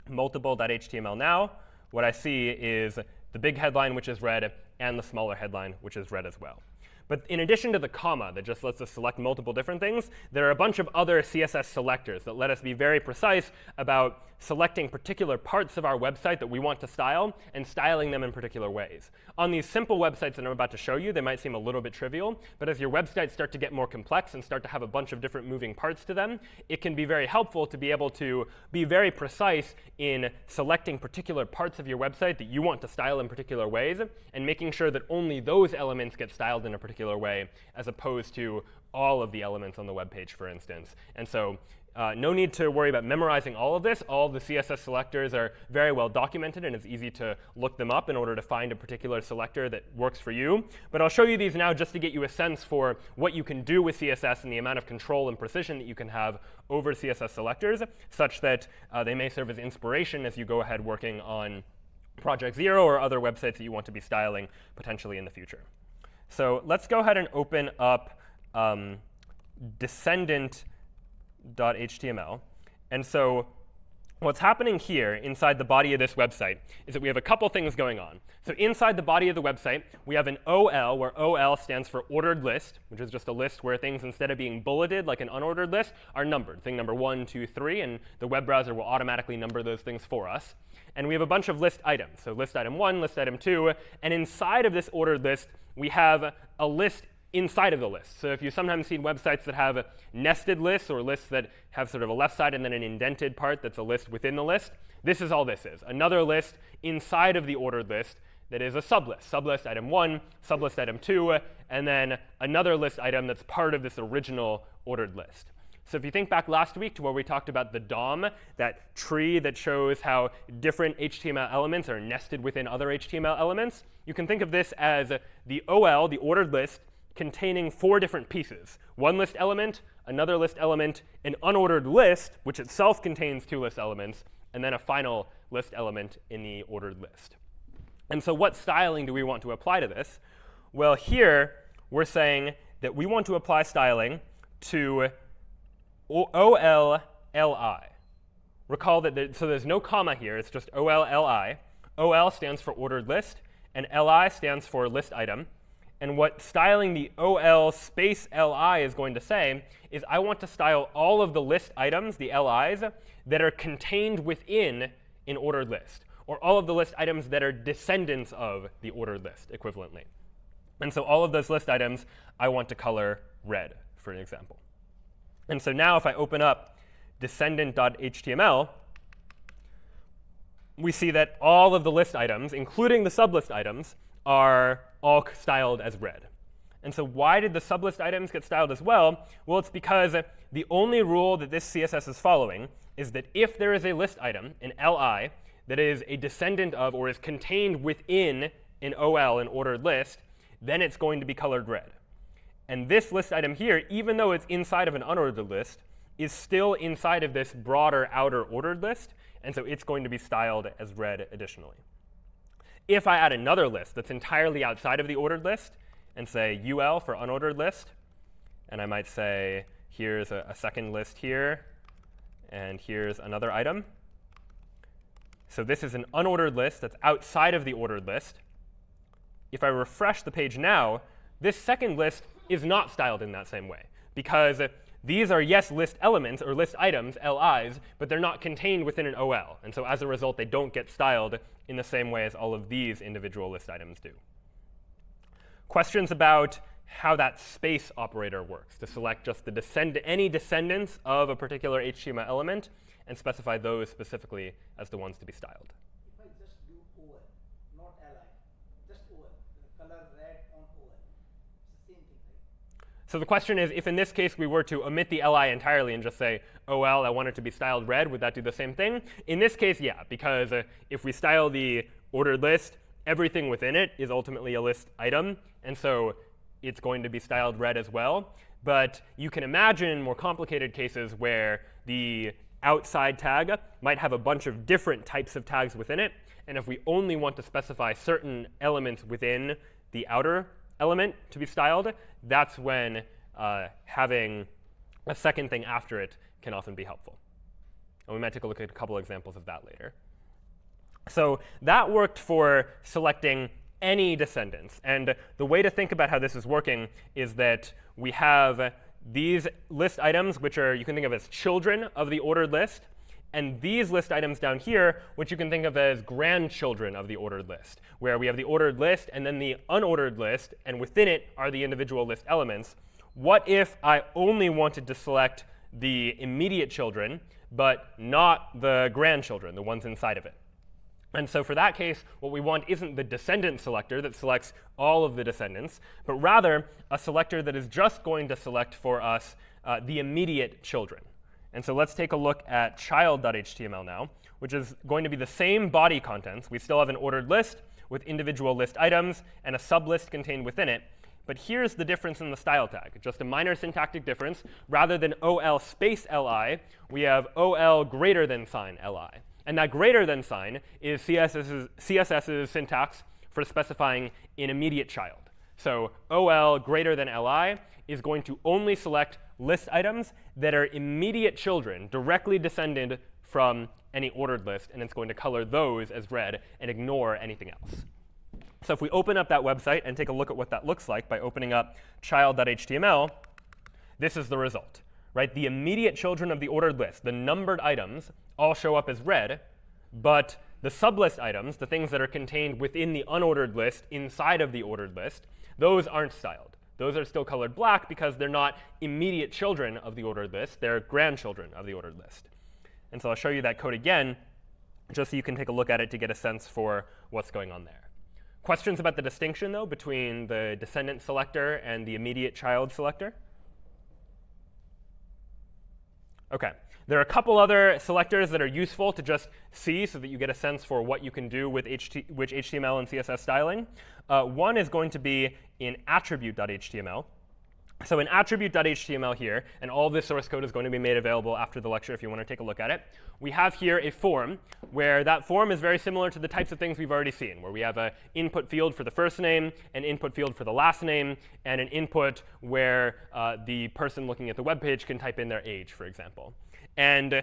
multiple.html now, what I see is the big headline, which is red, and the smaller headline, which is red as well. But in addition to the comma that just lets us select multiple different things, there are a bunch of other CSS selectors that let us be very precise about selecting particular parts of our website that we want to style and styling them in particular ways. On these simple websites that I'm about to show you, they might seem a little bit trivial, but as your websites start to get more complex and start to have a bunch of different moving parts to them, it can be very helpful to be able to be very precise in selecting particular parts of your website that you want to style in particular ways and making sure that only those elements get styled in a particular way, as opposed to all of the elements on the web page, for instance. And so no need to worry about memorizing all of this. All of the CSS selectors are very well documented, and it's easy to look them up in order to find a particular selector that works for you. But I'll show you these now just to get you a sense for what you can do with CSS and the amount of control and precision that you can have over CSS selectors, such that they may serve as inspiration as you go ahead working on Project Zero or other websites that you want to be styling potentially in the future. So let's go ahead and open up descendant.html. And so what's happening here inside the body of this website is that we have a couple things going on. So inside the body of the website, we have an OL, where OL stands for ordered list, which is just a list where things, instead of being bulleted like an unordered list, are numbered. Thing number 1, 2, 3, and the web browser will automatically number those things for us. And we have a bunch of list items. So list item 1, list item 2, and inside of this ordered list, we have a list inside of the list. So if you sometimes see websites that have nested lists, or lists that have sort of a left side and then an indented part that's a list within the list, this is all this is. Another list inside of the ordered list that is a sublist. Sublist item 1, sublist item 2, and then another list item that's part of this original ordered list. So if you think back last week to where we talked about the DOM, that tree that shows how different HTML elements are nested within other HTML elements, you can think of this as the OL, the ordered list, containing 4 different pieces. One list element, another list element, an unordered list, which itself contains 2 list elements, and then a final list element in the ordered list. And so what styling do we want to apply to this? Well, here we're saying that we want to apply styling to OLLI. Recall that so there's no comma here. It's just OLLI. OL stands for ordered list, and LI stands for list item. And what styling the OL space LI is going to say is I want to style all of the list items, the LIs, that are contained within an ordered list, or all of the list items that are descendants of the ordered list, equivalently. And so all of those list items I want to color red, for an example. And so now if I open up descendant.html, we see that all of the list items, including the sublist items, are all styled as red. And so why did the sublist items get styled as well? Well, it's because the only rule that this CSS is following is that if there is a list item, an LI, that is a descendant of or is contained within an OL, an ordered list, then it's going to be colored red. And this list item here, even though it's inside of an unordered list, is still inside of this broader outer ordered list, and so it's going to be styled as red additionally. If I add another list that's entirely outside of the ordered list, and say UL for unordered list, and I might say here's a second list here, and here's another item. So this is an unordered list that's outside of the ordered list. If I refresh the page now, this second list is not styled in that same way, because these are, yes, list elements or list items, LIs, but they're not contained within an OL. And so as a result, they don't get styled in the same way as all of these individual list items do. Questions about how that space operator works to select just any descendants of a particular HTML element and specify those specifically as the ones to be styled. If I just do OL, not LI, just OL, the color red on OL, it's the same thing, right? So the question is, if in this case we were to omit the LI entirely and just say, OL, I want it to be styled red, would that do the same thing? In this case, yeah, because if we style the ordered list, everything within it is ultimately a list item, and so it's going to be styled red as well. But you can imagine more complicated cases where the outside tag might have a bunch of different types of tags within it, and if we only want to specify certain elements within the outer element to be styled, that's when having a second thing after it can often be helpful. And we might take a look at a couple examples of that later. So that worked for selecting any descendants. And the way to think about how this is working is that we have these list items, which are, you can think of as children of the ordered list, and these list items down here, which you can think of as grandchildren of the ordered list, where we have the ordered list and then the unordered list, and within it are the individual list elements. What if I only wanted to select the immediate children, but not the grandchildren, the ones inside of it? And so for that case, what we want isn't the descendant selector that selects all of the descendants, but rather a selector that is just going to select for us the immediate children. And so let's take a look at child.html now, which is going to be the same body contents. We still have an ordered list with individual list items and a sublist contained within it. But here's the difference in the style tag, just a minor syntactic difference. Rather than OL space LI, we have OL greater than sign LI. And that greater than sign is CSS's syntax for specifying an immediate child. So OL greater than LI is going to only select list items that are immediate children, directly descended from any ordered list, and it's going to color those as red and ignore anything else. So if we open up that website and take a look at what that looks like by opening up child.html, this is the result. Right? The immediate children of the ordered list, the numbered items, all show up as red, but the sublist items, the things that are contained within the unordered list inside of the ordered list, those aren't styled. Those are still colored black because they're not immediate children of the ordered list. They're grandchildren of the ordered list. And so I'll show you that code again, just so you can take a look at it to get a sense for what's going on there. Questions about the distinction, though, between the descendant selector and the immediate child selector? OK. There are a couple other selectors that are useful to just see so that you get a sense for what you can do with which HTML and CSS styling. One is going to be in attribute.html. So in attribute.html here, and all this source code is going to be made available after the lecture if you want to take a look at it, we have here a form where that form is very similar to the types of things we've already seen, where we have an input field for the first name, an input field for the last name, and an input where the person looking at the web page can type in their age, for example. And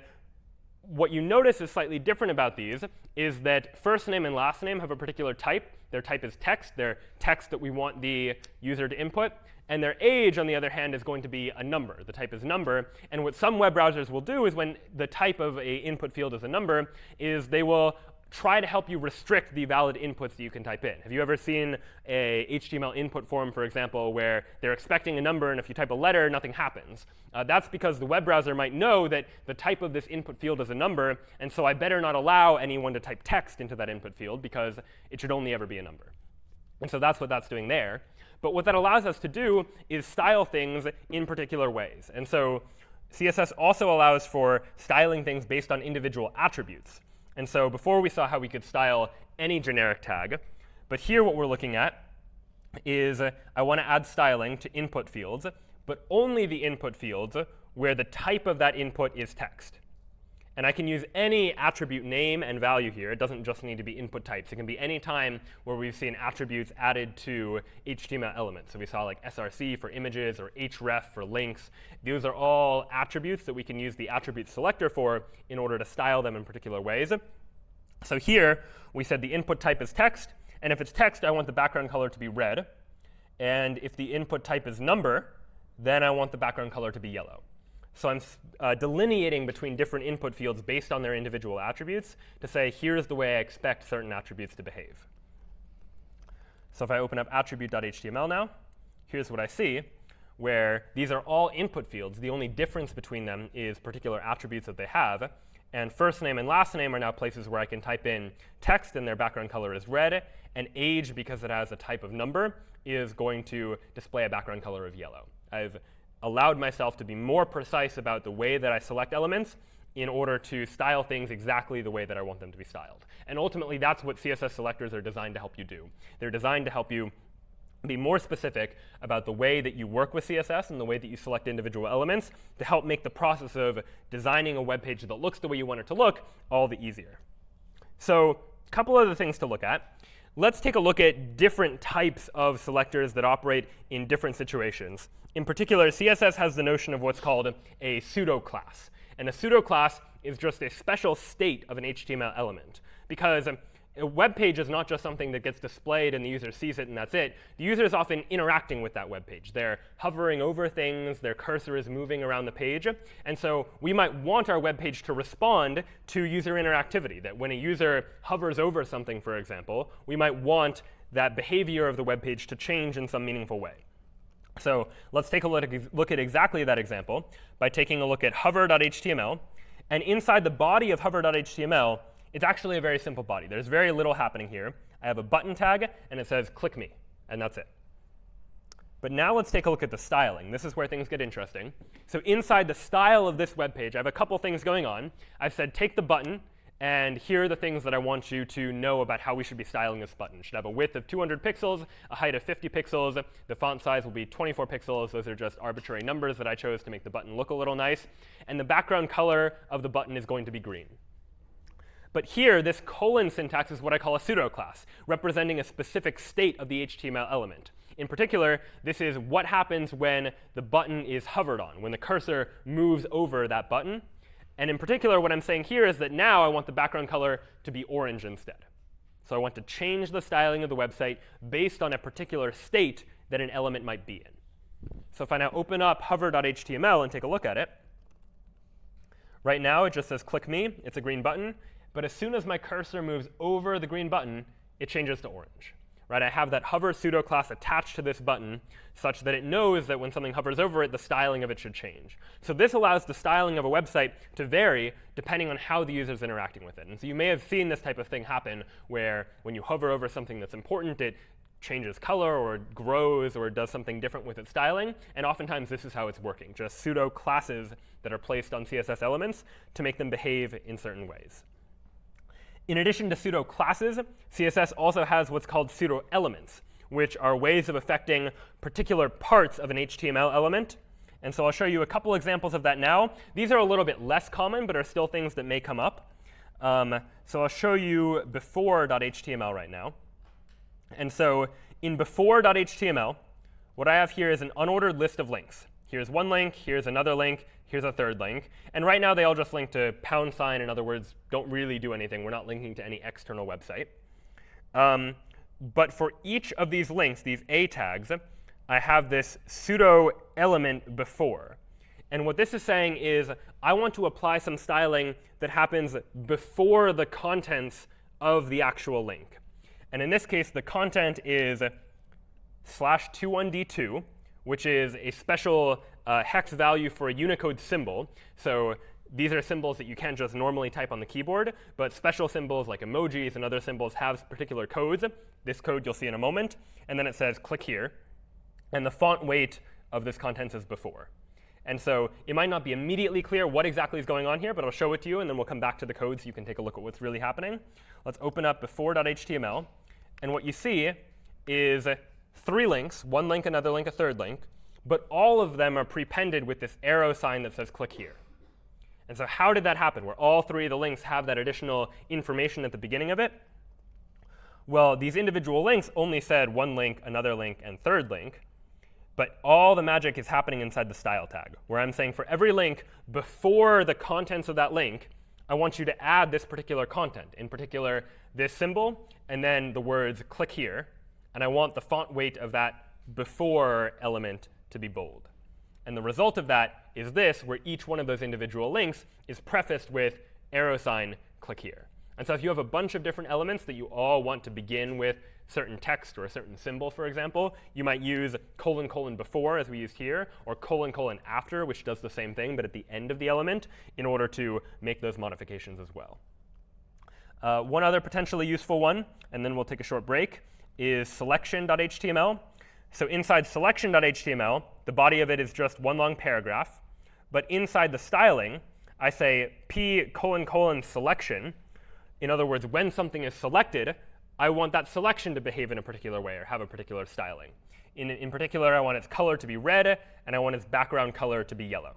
what you notice is slightly different about these is that first name and last name have a particular type. Their type is text. They're text that we want the user to input. And their age, on the other hand, is going to be a number. The type is number. And what some web browsers will do is when the type of an input field is a number, is they will try to help you restrict the valid inputs that you can type in. Have you ever seen a HTML input form, for example, where they're expecting a number, and if you type a letter, nothing happens? That's because the web browser might know that the type of this input field is a number, and so I better not allow anyone to type text into that input field because it should only ever be a number. And so that's what that's doing there. But what that allows us to do is style things in particular ways. And so CSS also allows for styling things based on individual attributes. And so before we saw how we could style any generic tag, but here what we're looking at is I want to add styling to input fields, but only the input fields where the type of that input is text. And I can use any attribute name and value here. It doesn't just need to be input types. It can be any time where we've seen attributes added to HTML elements. So we saw like src for images or href for links. Those are all attributes that we can use the attribute selector for in order to style them in particular ways. So here, we said the input type is text. And if it's text, I want the background color to be red. And if the input type is number, then I want the background color to be yellow. So I'm delineating between different input fields based on their individual attributes to say, here's the way I expect certain attributes to behave. So if I open up attribute.html now, here's what I see, where these are all input fields. The only difference between them is particular attributes that they have. And first name and last name are now places where I can type in text, and their background color is red. And age, because it has a type of number, is going to display a background color of yellow. I've allowed myself to be more precise about the way that I select elements in order to style things exactly the way that I want them to be styled. And ultimately, that's what CSS selectors are designed to help you do. They're designed to help you be more specific about the way that you work with CSS and the way that you select individual elements to help make the process of designing a web page that looks the way you want it to look all the easier. So a couple other things to look at. Let's take a look at different types of selectors that operate in different situations. In particular, CSS has the notion of what's called a pseudo class. And a pseudo class is just a special state of an HTML element. Because a web page is not just something that gets displayed and the user sees it and that's it. The user is often interacting with that web page. They're hovering over things. Their cursor is moving around the page. And so we might want our web page to respond to user interactivity, that when a user hovers over something, for example, we might want that behavior of the web page to change in some meaningful way. So let's take a look at exactly that example by taking a look at hover.html. And inside the body of hover.html, it's actually a very simple body. There's very little happening here. I have a button tag, and it says click me, and that's it. But now let's take a look at the styling. This is where things get interesting. So inside the style of this web page, I have a couple things going on. I've said take the button, and here are the things that I want you to know about how we should be styling this button. It should have a width of 200 pixels, a height of 50 pixels. The font size will be 24 pixels. Those are just arbitrary numbers that I chose to make the button look a little nice. And the background color of the button is going to be green. But here, this colon syntax is what I call a pseudo class, representing a specific state of the HTML element. In particular, this is what happens when the button is hovered on, when the cursor moves over that button. And in particular, what I'm saying here is that now I want the background color to be orange instead. So I want to change the styling of the website based on a particular state that an element might be in. So if I now open up hover.html and take a look at it, right now it just says click me. It's a green button. But as soon as my cursor moves over the green button, it changes to orange. Right? I have that hover pseudo class attached to this button such that it knows that when something hovers over it, the styling of it should change. So this allows the styling of a website to vary depending on how the user is interacting with it. And so you may have seen this type of thing happen where when you hover over something that's important, it changes color or it grows or it does something different with its styling. And oftentimes this is how it's working, just pseudo classes that are placed on CSS elements to make them behave in certain ways. In addition to pseudo classes, CSS also has what's called pseudo elements, which are ways of affecting particular parts of an HTML element. And so I'll show you a couple examples of that now. These are a little bit less common, but are still things that may come up. So I'll show you before.html right now. And so in before.html, what I have here is an unordered list of links. Here's one link, here's another link, here's a third link. And right now, they all just link to #. In other words, don't really do anything. We're not linking to any external website. But for each of these links, these A tags, I have this pseudo element before. And what this is saying is I want to apply some styling that happens before the contents of the actual link. And in this case, the content is /21d2, which is a special hex value for a Unicode symbol. So these are symbols that you can't just normally type on the keyboard, but special symbols like emojis and other symbols have particular codes. This code you'll see in a moment. And then it says click here. And the font weight of this content is before. And so it might not be immediately clear what exactly is going on here, but I'll show it to you, and then we'll come back to the code so you can take a look at what's really happening. Let's open up before.html. And what you see is 3 links, one link, another link, a third link. But all of them are prepended with this arrow sign that says click here. And so how did that happen, where all 3 of the links have that additional information at the beginning of it? Well, these individual links only said one link, another link, and third link. But all the magic is happening inside the style tag, where I'm saying for every link before the contents of that link, I want you to add this particular content, in particular this symbol, and then the words click here. And I want the font weight of that before element to be bold. And the result of that is this, where each one of those individual links is prefaced with arrow sign, click here. And so if you have a bunch of different elements that you all want to begin with certain text or a certain symbol, for example, you might use : before, as we used here, or : after, which does the same thing, but at the end of the element, in order to make those modifications as well. One other potentially useful one, and then we'll take a short break, is selection.html. So inside selection.html, the body of it is just one long paragraph. But inside the styling, I say p : selection. In other words, when something is selected, I want that selection to behave in a particular way or have a particular styling. In particular, I want its color to be red, and I want its background color to be yellow.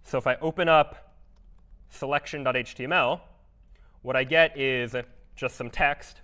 So if I open up selection.html, what I get is just some text.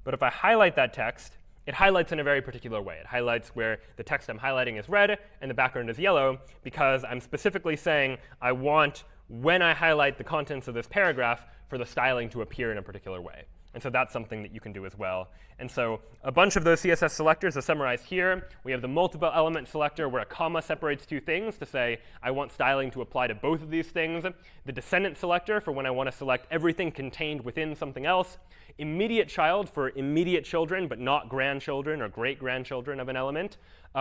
But if I highlight that text, it highlights in a very particular way. It highlights where the text I'm highlighting is red and the background is yellow, because I'm specifically saying I want, when I highlight the contents of this paragraph, for the styling to appear in a particular way. And so that's something that you can do as well. And so a bunch of those CSS selectors are summarized here. We have the multiple element selector, where a comma separates two things to say I want styling to apply to both of these things. The descendant selector for when I want to select everything contained within something else. Immediate child for immediate children, but not grandchildren or great-grandchildren of an element.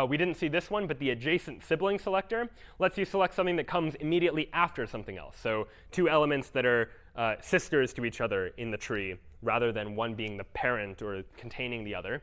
We didn't see this one, but the adjacent sibling selector lets you select something that comes immediately after something else. So two elements that are sisters to each other in the tree, rather than one being the parent or containing the other.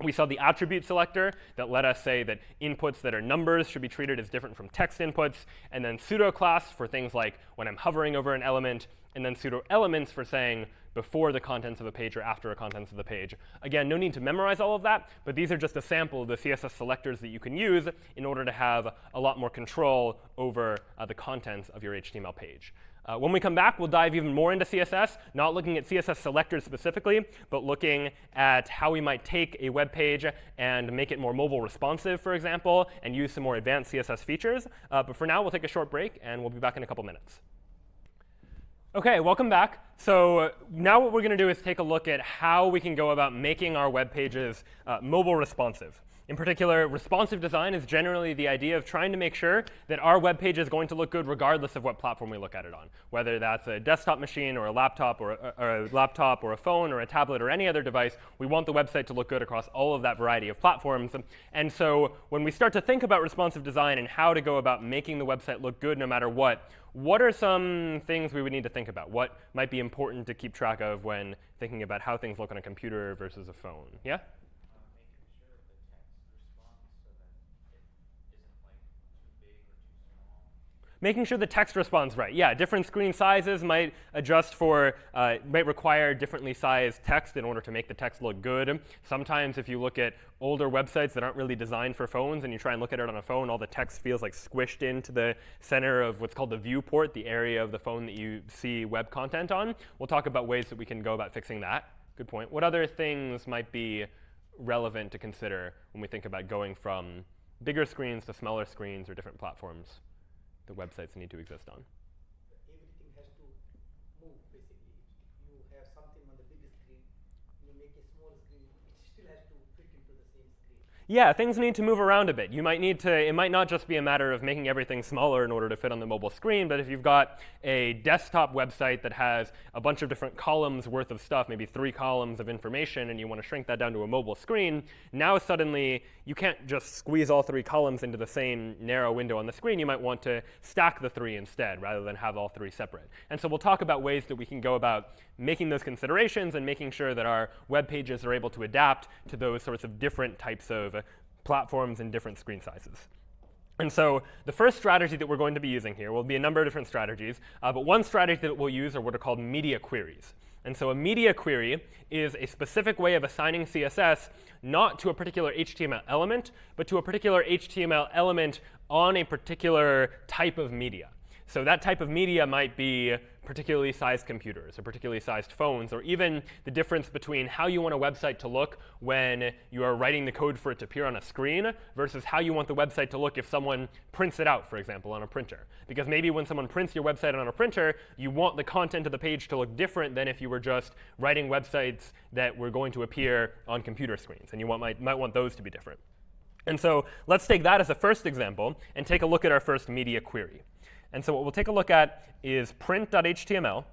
We saw the attribute selector that let us say that inputs that are numbers should be treated as different from text inputs, and then pseudo class for things like when I'm hovering over an element, and then pseudo elements for saying before the contents of a page or after the contents of the page. Again, no need to memorize all of that, but these are just a sample of the CSS selectors that you can use in order to have a lot more control over the contents of your HTML page. When we come back, we'll dive even more into CSS, not looking at CSS selectors specifically, but looking at how we might take a web page and make it more mobile responsive, for example, and use some more advanced CSS features. But for now, we'll take a short break, and we'll be back in a couple minutes. OK, welcome back. So now what we're going to do is take a look at how we can go about making our web pages mobile responsive. In particular, responsive design is generally the idea of trying to make sure that our web page is going to look good regardless of what platform we look at it on, whether that's a desktop machine or a laptop or a phone or a tablet or any other device. We want the website to look good across all of that variety of platforms. And so when we start to think about responsive design and how to go about making the website look good no matter what are some things we would need to think about? What might be important to keep track of when thinking about how things look on a computer versus a phone? Yeah? Making sure the text responds right. Yeah, different screen sizes might adjust for, might require differently sized text in order to make the text look good. Sometimes if you look at older websites that aren't really designed for phones and you try and look at it on a phone, all the text feels like squished into the center of what's called the viewport, the area of the phone that you see web content on. We'll talk about ways that we can go about fixing that. Good point. What other things might be relevant to consider when we think about going from bigger screens to smaller screens or different platforms the websites need to exist on? Everything has to move, basically. If you have something on the big screen, you make a small screen, it still has to fit into the same screen. Yeah, things need to move around a bit. You might need to, it might not just be a matter of making everything smaller in order to fit on the mobile screen, but if you've got a desktop website that has a bunch of different columns worth of stuff, maybe 3 columns of information, and you want to shrink that down to a mobile screen, now suddenly you can't just squeeze all 3 columns into the same narrow window on the screen. You might want to stack the 3 instead, rather than have all 3 separate. And so we'll talk about ways that we can go about making those considerations and making sure that our web pages are able to adapt to those sorts of different types of platforms and different screen sizes. And so the first strategy that we're going to be using here will be a number of different strategies, but one strategy that we'll use are what are called media queries. And so a media query is a specific way of assigning CSS not to a particular HTML element, but to a particular HTML element on a particular type of media. So that type of media might be particularly sized computers or particularly sized phones, or even the difference between how you want a website to look when you are writing the code for it to appear on a screen versus how you want the website to look if someone prints it out, for example, on a printer. Because maybe when someone prints your website on a printer, you want the content of the page to look different than if you were just writing websites that were going to appear on computer screens, and you might want those to be different. And so let's take that as a first example and take a look at our first media query. And so what we'll take a look at is print.html.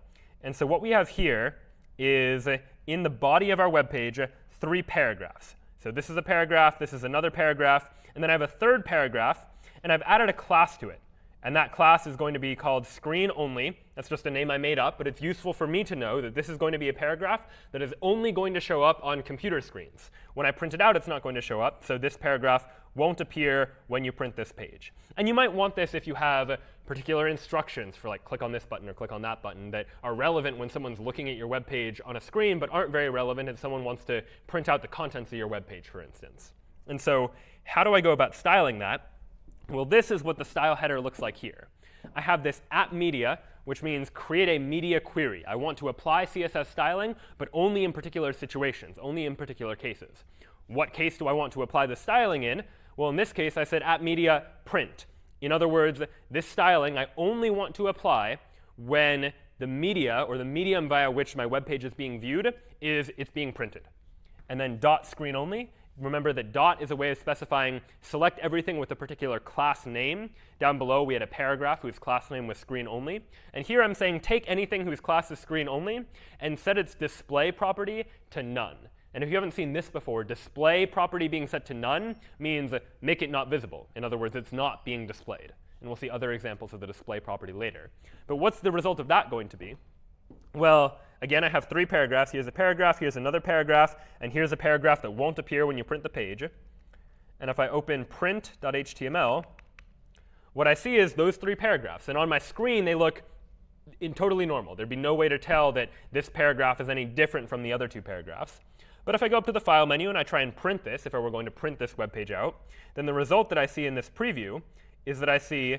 And so what we have here is, in the body of our web page, 3 paragraphs. So this is a paragraph, this is another paragraph, and then I have a third paragraph, and I've added a class to it. And that class is going to be called screen only. That's just a name I made up, but it's useful for me to know that this is going to be a paragraph that is only going to show up on computer screens. When I print it out, it's not going to show up, so this paragraph won't appear when you print this page. And you might want this if you have particular instructions for, like, click on this button or click on that button that are relevant when someone's looking at your web page on a screen, but aren't very relevant if someone wants to print out the contents of your web page, for instance. And so how do I go about styling that? Well, this is what the style header looks like here. I have this @media, which means create a media query. I want to apply CSS styling, but only in particular situations, only in particular cases. What case do I want to apply the styling in? Well, in this case, I said @media print. In other words, this styling I only want to apply when the media, or the medium via which my web page is being viewed, it's being printed. And then .screen only. Remember that dot is a way of specifying select everything with a particular class name. Down below, we had a paragraph whose class name was screen only. And here I'm saying take anything whose class is screen only and set its display property to none. And if you haven't seen this before, display property being set to none means make it not visible. In other words, it's not being displayed. And we'll see other examples of the display property later. But what's the result of that going to be? Well, again, I have 3 paragraphs. Here's a paragraph, here's another paragraph, and here's a paragraph that won't appear when you print the page. And if I open print.html, what I see is those 3 paragraphs. And on my screen, they look totally normal. There'd be no way to tell that this paragraph is any different from the other 2 paragraphs. But if I go up to the File menu and I try and print this, if I were going to print this web page out, then the result that I see in this preview is that I see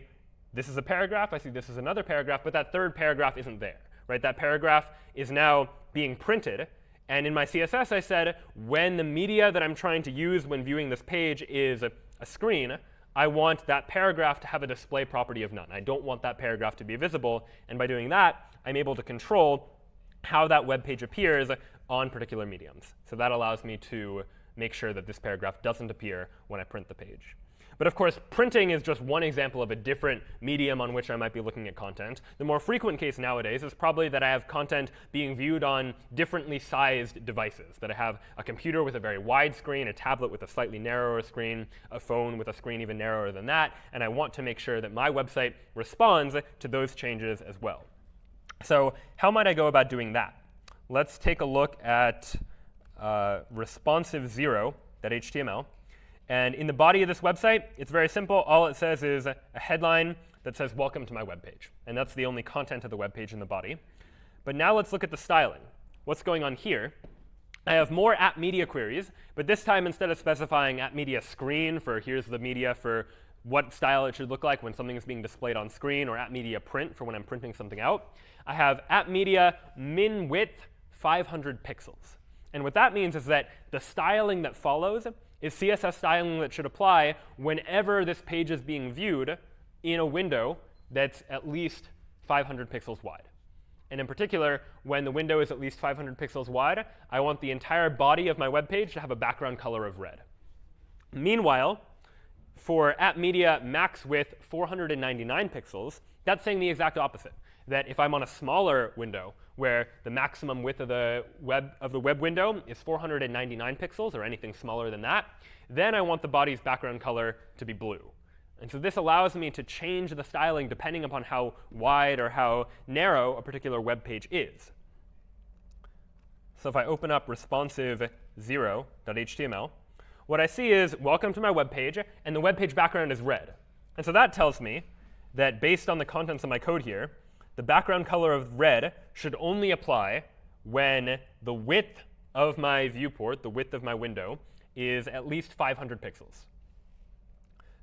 this is a paragraph, I see this is another paragraph, but that third paragraph isn't there. Right? That paragraph is now being printed. And in my CSS, I said when the media that I'm trying to use when viewing this page is a screen, I want that paragraph to have a display property of none. I don't want that paragraph to be visible. And by doing that, I'm able to control how that web page appears on particular mediums. So that allows me to make sure that this paragraph doesn't appear when I print the page. But of course, printing is just one example of a different medium on which I might be looking at content. The more frequent case nowadays is probably that I have content being viewed on differently sized devices, that I have a computer with a very wide screen, a tablet with a slightly narrower screen, a phone with a screen even narrower than that, and I want to make sure that my website responds to those changes as well. So how might I go about doing that? Let's take a look at responsive0.html. And in the body of this website, it's very simple. All it says is a headline that says, welcome to my web page. And that's the only content of the web page in the body. But now let's look at the styling. What's going on here? I have more @media queries, but this time instead of specifying @media screen for here's the media for what style it should look like when something is being displayed on screen, or @media print for when I'm printing something out, I have @media min width 500 pixels. And what that means is that the styling that follows is CSS styling that should apply whenever this page is being viewed in a window that's at least 500 pixels wide. And in particular, when the window is at least 500 pixels wide, I want the entire body of my web page to have a background color of red. Meanwhile, for @media max width 499 pixels, that's saying the exact opposite. That if I'm on a smaller window where the maximum width of the web window is 499 pixels or anything smaller than that, then I want the body's background color to be blue. And so this allows me to change the styling depending upon how wide or how narrow a particular web page is. So if I open up responsive0.html, what I see is welcome to my web page, and the web page background is red. And so that tells me that based on the contents of my code here, the background color of red should only apply when the width of my viewport, the width of my window, is at least 500 pixels.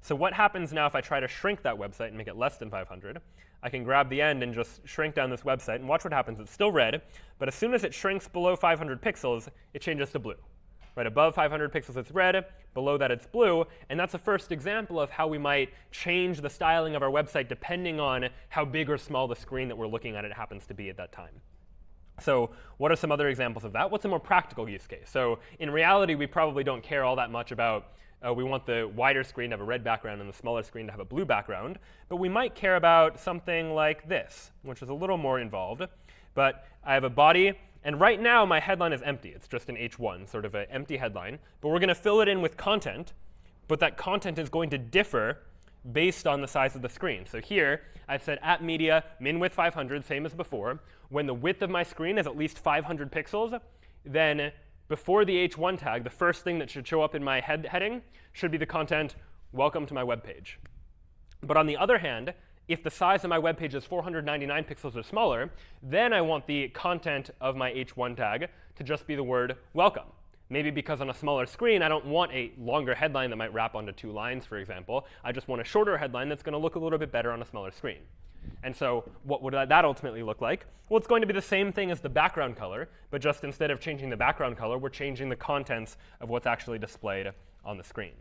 So what happens now if I try to shrink that website and make it less than 500? I can grab the end and just shrink down this website, and watch what happens. It's still red, but as soon as it shrinks below 500 pixels, it changes to blue. Right, above 500 pixels, it's red. Below that, it's blue. And that's a first example of how we might change the styling of our website depending on how big or small the screen that we're looking at it happens to be at that time. So what are some other examples of that? What's a more practical use case? So in reality, we probably don't care all that much about we want the wider screen to have a red background and the smaller screen to have a blue background. But we might care about something like this, which is a little more involved. But I have a body, and right now my headline is empty. It's just an H1, sort of an empty headline. But we're going to fill it in with content, but that content is going to differ based on the size of the screen. So here, I've said at media, min width 500, same as before. When the width of my screen is at least 500 pixels, then before the H1 tag, the first thing that should show up in my heading should be the content, welcome to my web page. But on the other hand, if the size of my web page is 499 pixels or smaller, then I want the content of my H1 tag to just be the word welcome. Maybe because on a smaller screen, I don't want a longer headline that might wrap onto 2 lines, for example. I just want a shorter headline that's going to look a little bit better on a smaller screen. And so what would that ultimately look like? Well, it's going to be the same thing as the background color, but just instead of changing the background color, we're changing the contents of what's actually displayed on the screen.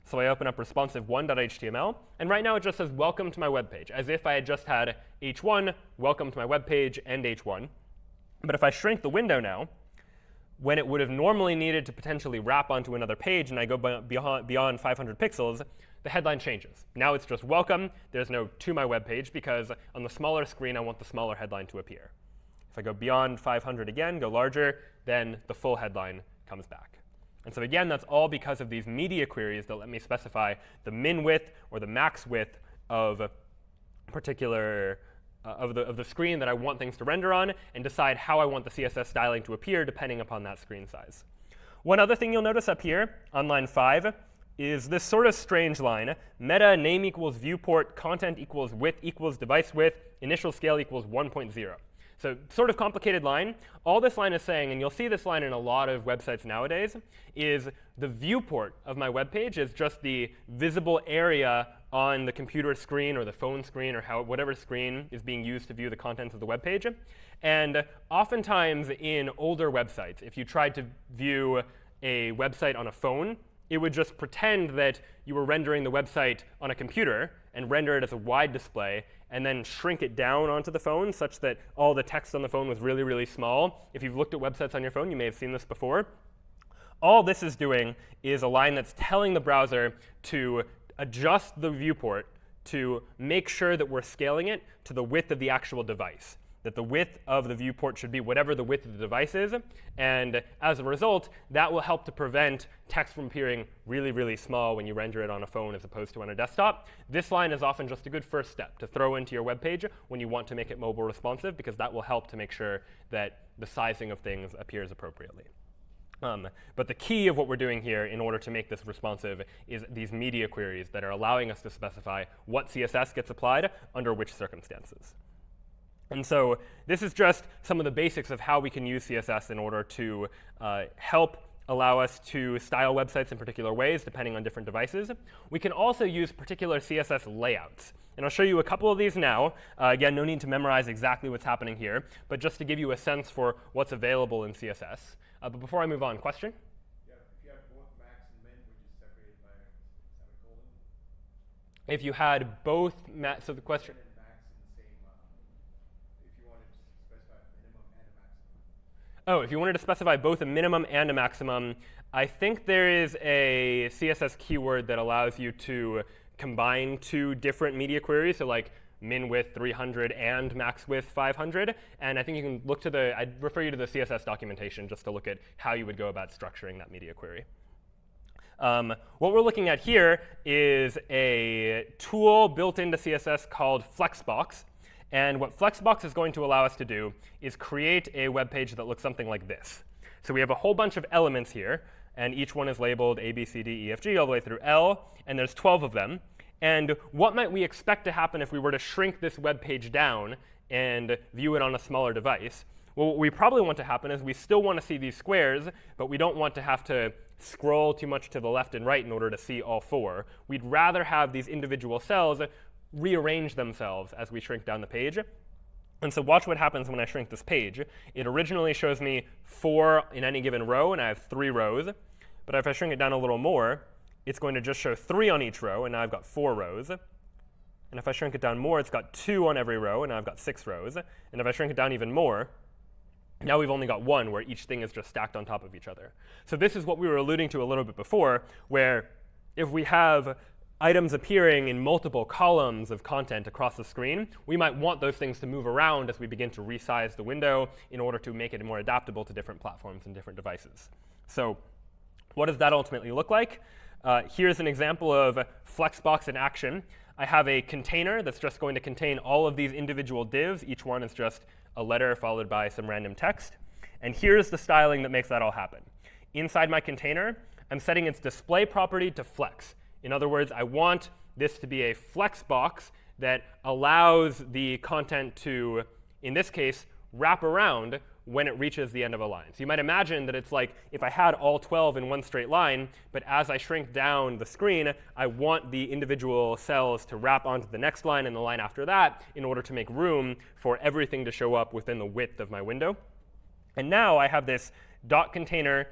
So I open up responsive1.html, and right now it just says welcome to my web page, as if I had just had H1, welcome to my web page, and H1. But if I shrink the window now, when it would have normally needed to potentially wrap onto another page and I go beyond 500 pixels, the headline changes. Now it's just welcome. There's no to my web page because on the smaller screen, I want the smaller headline to appear. If I go beyond 500 again, go larger, then the full headline comes back. And so again, that's all because of these media queries that let me specify the min width or the max width of a particular of the screen that I want things to render on, and decide how I want the CSS styling to appear depending upon that screen size. One other thing you'll notice up here on line 5 is this sort of strange line. Meta name equals viewport, content equals width equals device width, initial scale equals 1.0. So sort of complicated line. All this line is saying, and you'll see this line in a lot of websites nowadays, is the viewport of my web page is just the visible area on the computer screen or the phone screen or whatever screen is being used to view the contents of the web page. And oftentimes in older websites, if you tried to view a website on a phone, it would just pretend that you were rendering the website on a computer and render it as a wide display, and then shrink it down onto the phone such that all the text on the phone was really, really small. If you've looked at websites on your phone, you may have seen this before. All this is doing is a line that's telling the browser to adjust the viewport to make sure that we're scaling it to the width of the actual device, that the width of the viewport should be whatever the width of the device is. And as a result, that will help to prevent text from appearing really, really small when you render it on a phone as opposed to on a desktop. This line is often just a good first step to throw into your web page when you want to make it mobile responsive, because that will help to make sure that the sizing of things appears appropriately. But the key of what we're doing here in order to make this responsive is these media queries that are allowing us to specify what CSS gets applied under which circumstances. And so this is just some of the basics of how we can use CSS in order to help allow us to style websites in particular ways depending on different devices. We can also use particular CSS layouts. And I'll show you a couple of these now. Again, no need to memorize exactly what's happening here, but just to give you a sense for what's available in CSS. But before I move on, question? Yeah, if you have both max and min, would you separate by a semicolon? If you had both, so the question. And max in the same, if you wanted to specify a minimum and a maximum. Oh, if you wanted to specify both a minimum and a maximum, I think there is a CSS keyword that allows you to combine 2 different media queries, so like min width 300 and max width 500. And I think you can look to I'd refer you to the CSS documentation just to look at how you would go about structuring that media query. What we're looking at here is a tool built into CSS called Flexbox. And what Flexbox is going to allow us to do is create a web page that looks something like this. So we have a whole bunch of elements here, and each one is labeled A, B, C, D, E, F, G, all the way through L, and there's 12 of them. And what might we expect to happen if we were to shrink this web page down and view it on a smaller device? Well, what we probably want to happen is we still want to see these squares, but we don't want to have to scroll too much to the left and right in order to see all 4. We'd rather have these individual cells rearrange themselves as we shrink down the page. And so watch what happens when I shrink this page. It originally shows me 4 in any given row, and I have 3 rows. But if I shrink it down a little more, it's going to just show 3 on each row, and now I've got 4 rows. And if I shrink it down more, it's got 2 on every row, and now I've got 6 rows. And if I shrink it down even more, now we've only got 1, where each thing is just stacked on top of each other. So this is what we were alluding to a little bit before, where if we have items appearing in multiple columns of content across the screen, we might want those things to move around as we begin to resize the window in order to make it more adaptable to different platforms and different devices. So what does that ultimately look like? Here's an example of Flexbox in action. I have a container that's just going to contain all of these individual divs. Each one is just a letter followed by some random text. And here's the styling that makes that all happen. Inside my container, I'm setting its display property to flex. In other words, I want this to be a flex box that allows the content to, in this case, wrap around when it reaches the end of a line. So you might imagine that it's like if I had all 12 in one straight line, but as I shrink down the screen, I want the individual cells to wrap onto the next line and the line after that in order to make room for everything to show up within the width of my window. And now I have this dot container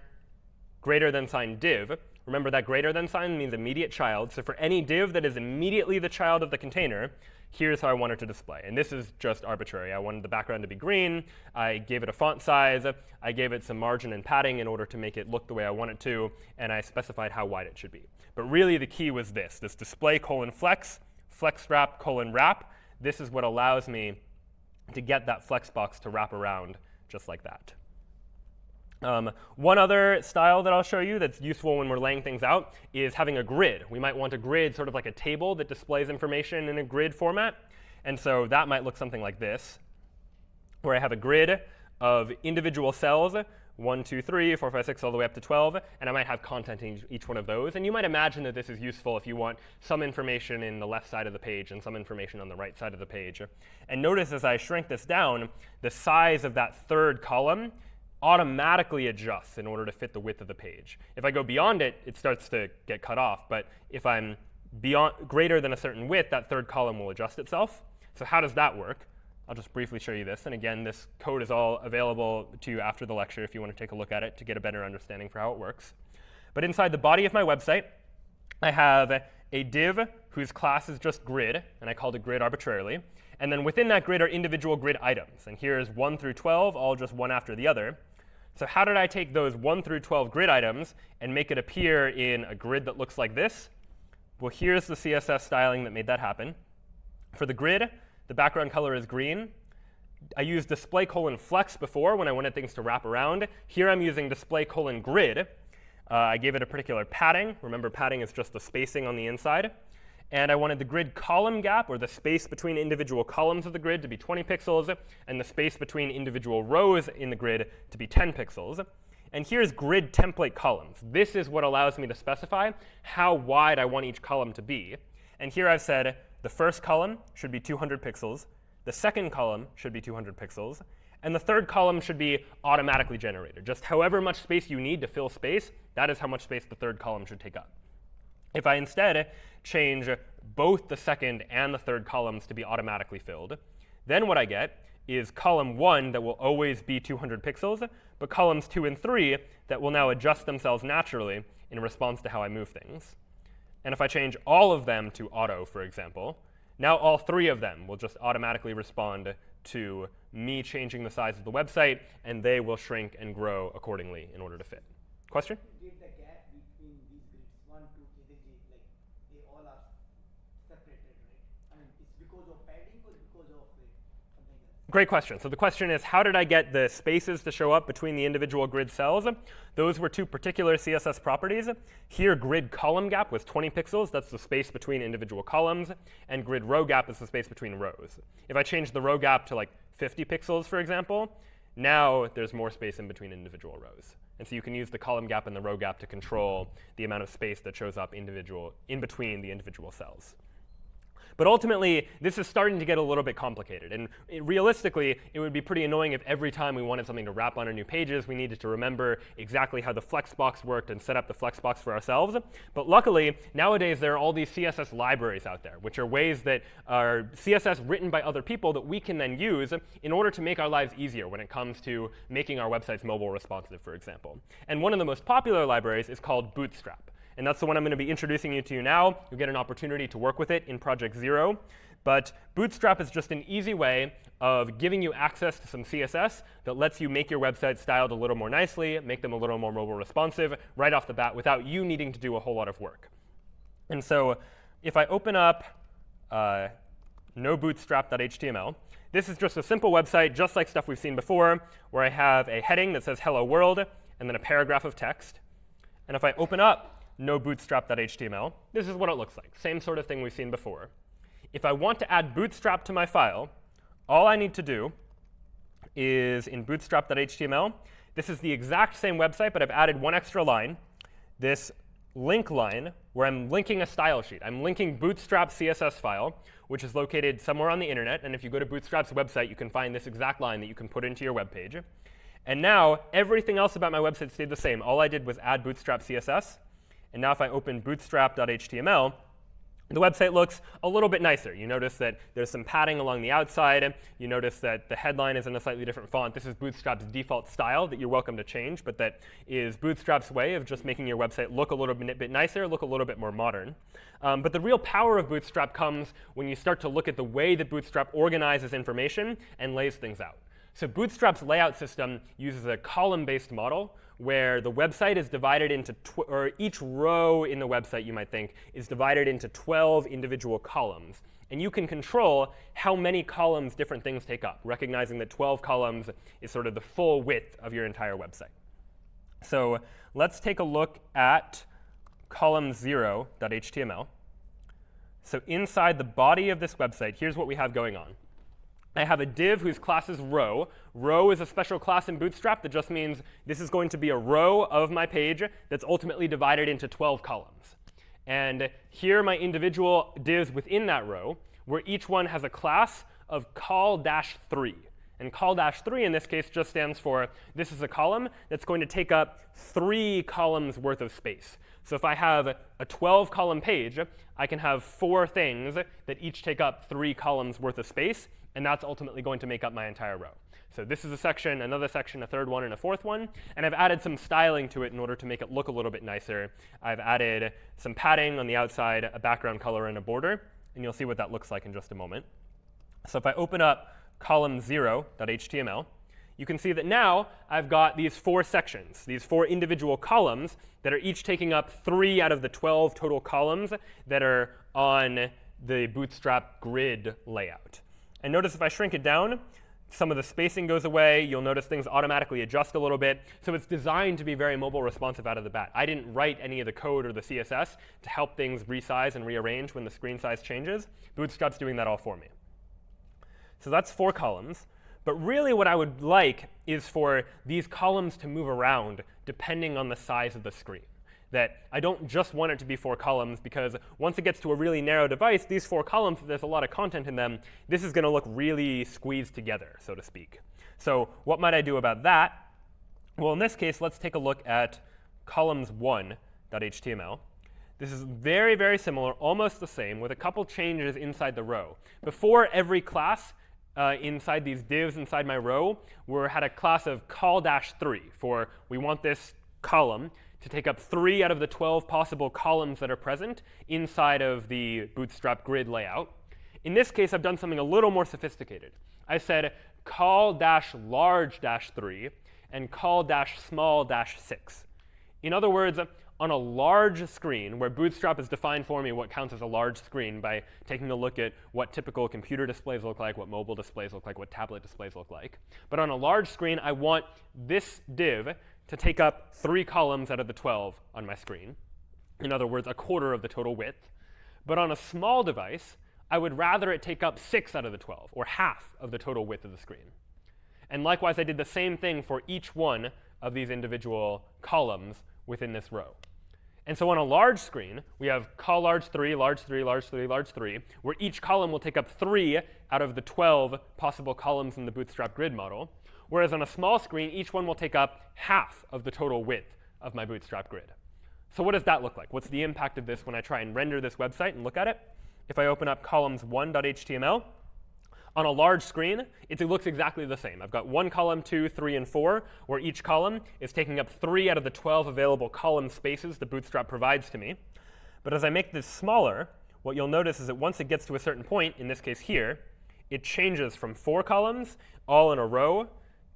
greater than sign div. Remember that greater than sign means immediate child. So for any div that is immediately the child of the container, here's how I want it to display. And this is just arbitrary. I wanted the background to be green. I gave it a font size. I gave it some margin and padding in order to make it look the way I want it to. And I specified how wide it should be. But really the key was this display colon flex, flex wrap colon wrap. This is what allows me to get that flex box to wrap around just like that. One other style that I'll show you that's useful when we're laying things out is having a grid. We might want a grid sort of like a table that displays information in a grid format. And so that might look something like this, where I have a grid of individual cells, 1, 2, 3, 4, 5, 6, all the way up to 12. And I might have content in each one of those. And you might imagine that this is useful if you want some information in the left side of the page and some information on the right side of the page. And notice as I shrink this down, the size of that third column automatically adjusts in order to fit the width of the page. If I go beyond it, it starts to get cut off. But if I'm greater than a certain width, that third column will adjust itself. So how does that work? I'll just briefly show you this. And again, this code is all available to you after the lecture if you want to take a look at it to get a better understanding for how it works. But inside the body of my website, I have a div whose class is just grid, and I called it grid arbitrarily. And then within that grid are individual grid items. And here's 1 through 12, all just one after the other. So how did I take those 1 through 12 grid items and make it appear in a grid that looks like this? Well, here's the CSS styling that made that happen. For the grid, the background color is green. I used display colon flex before when I wanted things to wrap around. Here I'm using display colon grid. I gave it a particular padding. Remember, padding is just the spacing on the inside. And I wanted the grid column gap, or the space between individual columns of the grid, to be 20 pixels, and the space between individual rows in the grid to be 10 pixels. And here's grid template columns. This is what allows me to specify how wide I want each column to be. And here I've said the first column should be 200 pixels, the second column should be 200 pixels, and the third column should be automatically generated. Just however much space you need to fill space, that is how much space the third column should take up. If I instead change both the second and the third columns to be automatically filled, then what I get is column 1 that will always be 200 pixels, but columns 2 and 3 that will now adjust themselves naturally in response to how I move things. And if I change all of them to auto, for example, now all 3 of them will just automatically respond to me changing the size of the website, and they will shrink and grow accordingly in order to fit. Question? Did the gap between these grids, 1, 2, 3, like they all are separated, right? I mean, it's because of padding or because of something else? Great question. So the question is, how did I get the spaces to show up between the individual grid cells? Those were 2 particular CSS properties. Here, grid column gap was 20 pixels. That's the space between individual columns. And grid row gap is the space between rows. If I change the row gap to like 50 pixels, for example, now there's more space in between individual rows. And so you can use the column gap and the row gap to control the amount of space that shows up in between the individual cells. But ultimately, this is starting to get a little bit complicated. And realistically, it would be pretty annoying if every time we wanted something to wrap on our new pages, we needed to remember exactly how the Flexbox worked and set up the Flexbox for ourselves. But luckily, nowadays, there are all these CSS libraries out there, which are ways that are CSS written by other people that we can then use in order to make our lives easier when it comes to making our websites mobile responsive, for example. And one of the most popular libraries is called Bootstrap. And that's the one I'm going to be introducing you to now. You'll get an opportunity to work with it in Project Zero. But Bootstrap is just an easy way of giving you access to some CSS that lets you make your website styled a little more nicely, make them a little more mobile responsive right off the bat without you needing to do a whole lot of work. And so if I open up nobootstrap.html, this is just a simple website, just like stuff we've seen before, where I have a heading that says hello world, and then a paragraph of text. And if I open up nobootstrap.html, this is what it looks like. Same sort of thing we've seen before. If I want to add Bootstrap to my file, all I need to do is in bootstrap.html, this is the exact same website, but I've added one extra line, this link line, where I'm linking a style sheet. I'm linking Bootstrap CSS file, which is located somewhere on the internet. And if you go to Bootstrap's website, you can find this exact line that you can put into your web page. And now everything else about my website stayed the same. All I did was add Bootstrap CSS. And now if I open bootstrap.html, the website looks a little bit nicer. You notice that there's some padding along the outside. You notice that the headline is in a slightly different font. This is Bootstrap's default style that you're welcome to change, but that is Bootstrap's way of just making your website look a little bit nicer, look a little bit more modern. But the real power of Bootstrap comes when you start to look at the way that Bootstrap organizes information and lays things out. So Bootstrap's layout system uses a column-based model where the website is divided into, or each row in the website, you might think, is divided into 12 individual columns. And you can control how many columns different things take up, recognizing that 12 columns is sort of the full width of your entire website. So let's take a look at column0.html. So inside the body of this website, here's what we have going on. I have a div whose class is row. Row is a special class in Bootstrap that just means this is going to be a row of my page that's ultimately divided into 12 columns. And here are my individual divs within that row, where each one has a class of call-3. And call-3 in this case just stands for this is a column that's going to take up 3 columns worth of space. So if I have a 12-column page, I can have 4 things that each take up 3 columns worth of space. And that's ultimately going to make up my entire row. So this is a section, another section, a third one, and a fourth one. And I've added some styling to it in order to make it look a little bit nicer. I've added some padding on the outside, a background color, and a border. And you'll see what that looks like in just a moment. So if I open up column0.html, you can see that now I've got these 4 sections, these 4 individual columns that are each taking up 3 out of the 12 total columns that are on the Bootstrap grid layout. And notice if I shrink it down, some of the spacing goes away. You'll notice things automatically adjust a little bit. So it's designed to be very mobile responsive out of the bat. I didn't write any of the code or the CSS to help things resize and rearrange when the screen size changes. Bootstrap's doing that all for me. So that's 4 columns. But really what I would like is for these columns to move around depending on the size of the screen. That I don't just want it to be 4 columns, because once it gets to a really narrow device, these 4 columns, there's a lot of content in them, this is going to look really squeezed together, so to speak. So what might I do about that? Well, in this case, let's take a look at columns1.html. This is very, very similar, almost the same, with a couple changes inside the row. Before, every class inside these divs inside my row had a class of call-3 for we want this column to take up 3 out of the 12 possible columns that are present inside of the Bootstrap grid layout. In this case, I've done something a little more sophisticated. I said call-large-3 and call-small-6. In other words, on a large screen, where Bootstrap has defined for me what counts as a large screen by taking a look at what typical computer displays look like, what mobile displays look like, what tablet displays look like. But on a large screen, I want this div to take up 3 columns out of the 12 on my screen. In other words, a quarter of the total width. But on a small device, I would rather it take up 6 out of the 12, or half of the total width of the screen. And likewise, I did the same thing for each one of these individual columns within this row. And so on a large screen, we have call-large-3, large-3, large-3, large-3, where each column will take up 3 out of the 12 possible columns in the Bootstrap grid model. Whereas on a small screen, each one will take up half of the total width of my Bootstrap grid. So what does that look like? What's the impact of this when I try and render this website and look at it? If I open up columns1.html, on a large screen, it looks exactly the same. I've got 1 column, 2, 3, and 4, where each column is taking up 3 out of the 12 available column spaces that Bootstrap provides to me. But as I make this smaller, what you'll notice is that once it gets to a certain point, in this case here, it changes from 4 columns, all in a row,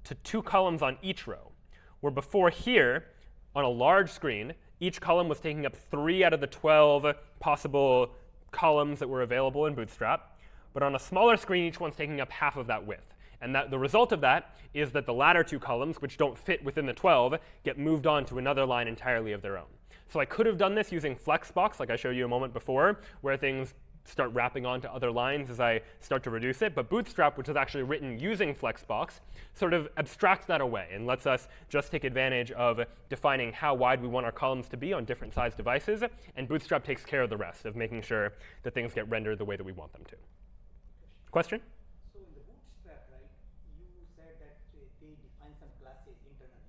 to 2 columns on each row. Where before here, on a large screen, each column was taking up 3 out of the 12 possible columns that were available in Bootstrap. But on a smaller screen, each one's taking up half of that width. And the result of that is that the latter 2 columns, which don't fit within the 12, get moved on to another line entirely of their own. So I could have done this using Flexbox, like I showed you a moment before, where things start wrapping onto other lines as I start to reduce it. But Bootstrap, which is actually written using Flexbox, sort of abstracts that away and lets us just take advantage of defining how wide we want our columns to be on different sized devices. And Bootstrap takes care of the rest of making sure that things get rendered the way that we want them to. Question? So in the Bootstrap, right, you said that they define some classes internally,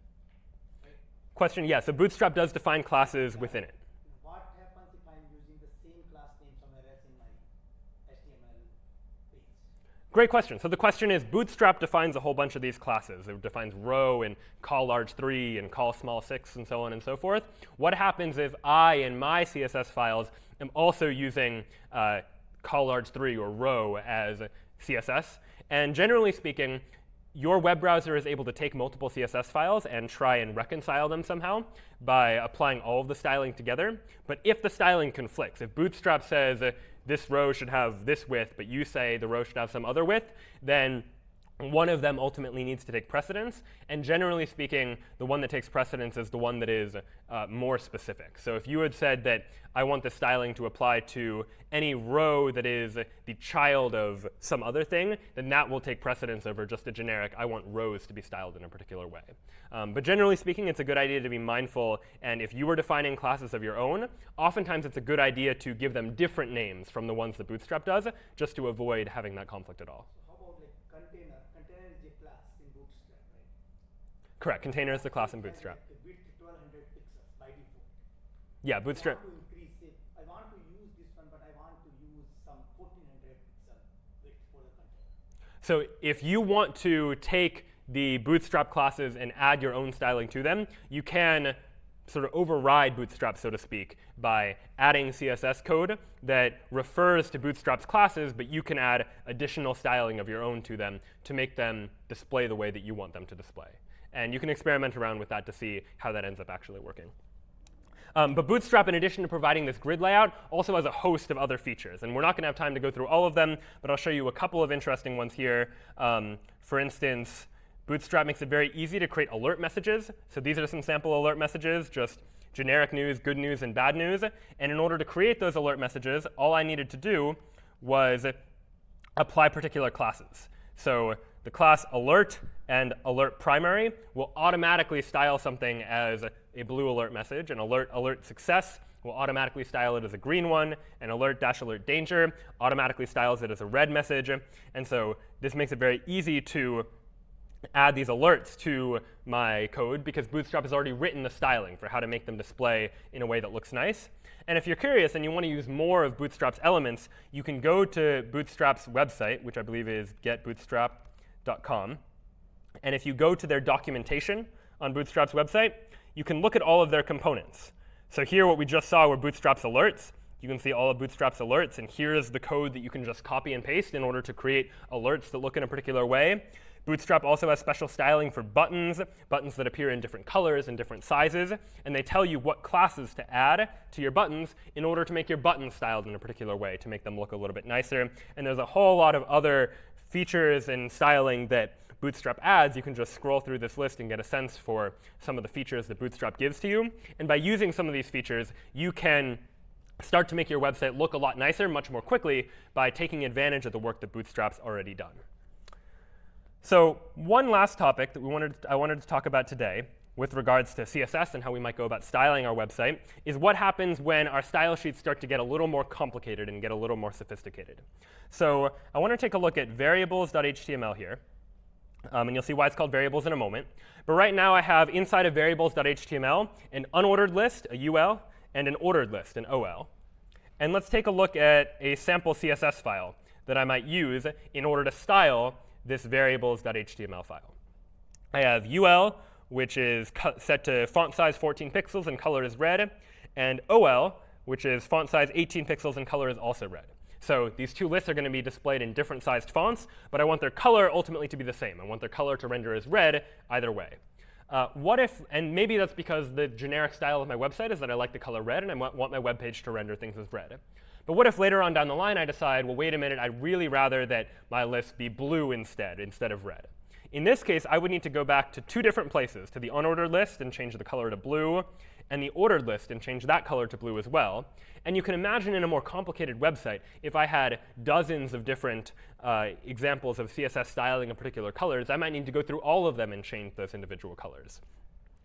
right? Question, yes. So Bootstrap does define classes within it. What happens if I'm using the same class name somewhere else in my HTML page? Great question. So the question is, Bootstrap defines a whole bunch of these classes. It defines row and call large 3 and call small 6 and so on and so forth. What happens if I, in my CSS files, am also using call large 3 or row as CSS? And generally speaking, your web browser is able to take multiple CSS files and try and reconcile them somehow by applying all of the styling together. But if the styling conflicts, if Bootstrap says this row should have this width, but you say the row should have some other width, then one of them ultimately needs to take precedence. And generally speaking, the one that takes precedence is the one that is more specific. So if you had said that I want the styling to apply to any row that is the child of some other thing, then that will take precedence over just a generic, I want rows to be styled in a particular way. But generally speaking, it's a good idea to be mindful. And if you were defining classes of your own, oftentimes it's a good idea to give them different names from the ones that Bootstrap does, just to avoid having that conflict at all. How about like container? Container is a class in Bootstrap, right? Correct. Container is the class in Bootstrap. The width 1200 pixels by default. Yeah, Bootstrap. I want to increase it. I want to use this one, but I want to use some 1400 pixel width for the container. So if you want to take the Bootstrap classes and add your own styling to them, you can sort of override Bootstrap, so to speak, by adding CSS code that refers to Bootstrap's classes, but you can add additional styling of your own to them to make them display the way that you want them to display. And you can experiment around with that to see how that ends up actually working. But Bootstrap, in addition to providing this grid layout, also has a host of other features. And we're not going to have time to go through all of them, but I'll show you a couple of interesting ones here. For instance, Bootstrap makes it very easy to create alert messages. So these are some sample alert messages, just generic news, good news, and bad news. And in order to create those alert messages, all I needed to do was apply particular classes. So the class alert and alert primary will automatically style something as a blue alert message, and alert success will automatically style it as a green one, and alert danger automatically styles it as a red message. And so this makes it very easy to add these alerts to my code because Bootstrap has already written the styling for how to make them display in a way that looks nice. And if you're curious and you want to use more of Bootstrap's elements, you can go to Bootstrap's website, which I believe is getbootstrap.com. And if you go to their documentation on Bootstrap's website, you can look at all of their components. So here what we just saw were Bootstrap's alerts. You can see all of Bootstrap's alerts, and here is the code that you can just copy and paste in order to create alerts that look in a particular way. Bootstrap also has special styling for buttons that appear in different colors and different sizes, and they tell you what classes to add to your buttons in order to make your buttons styled in a particular way to make them look a little bit nicer. And there's a whole lot of other features and styling that Bootstrap adds. You can just scroll through this list and get a sense for some of the features that Bootstrap gives to you. And by using some of these features, you can start to make your website look a lot nicer much more quickly by taking advantage of the work that Bootstrap's already done. So one last topic that I wanted to talk about today with regards to CSS and how we might go about styling our website is what happens when our style sheets start to get a little more complicated and get a little more sophisticated. So I want to take a look at variables.html here. And you'll see why it's called variables in a moment. But right now I have inside of variables.html an unordered list, a UL, and an ordered list, an OL. And let's take a look at a sample CSS file that I might use in order to style this variables.html file. I have UL, which is set to font size 14 pixels and color is red, and OL, which is font size 18 pixels and color is also red. So these two lists are going to be displayed in different sized fonts, but I want their color ultimately to be the same. I want their color to render as red either way. What if, and maybe that's because the generic style of my website is that I like the color red and I want my web page to render things as red. But what if later on down the line I decide, well, wait a minute, I'd really rather that my list be blue instead of red. In this case, I would need to go back to two different places, to the unordered list and change the color to blue, and the ordered list and change that color to blue as well. And you can imagine in a more complicated website, if I had dozens of different examples of CSS styling of particular colors, I might need to go through all of them and change those individual colors.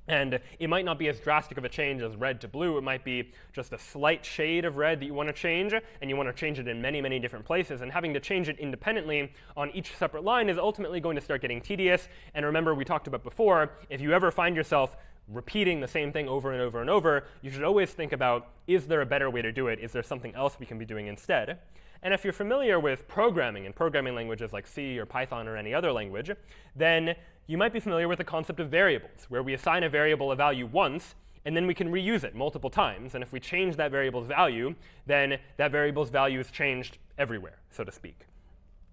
And it might not be as drastic of a change as red to blue. It might be just a slight shade of red that you want to change, and you want to change it in many, many different places. And having to change it independently on each separate line is ultimately going to start getting tedious. And remember, we talked about before, if you ever find yourself repeating the same thing over and over and over, you should always think about, is there a better way to do it? Is there something else we can be doing instead? And if you're familiar with programming and programming languages like C or Python or any other language, then you might be familiar with the concept of variables, where we assign a variable a value once, and then we can reuse it multiple times. And if we change that variable's value, then that variable's value is changed everywhere, so to speak.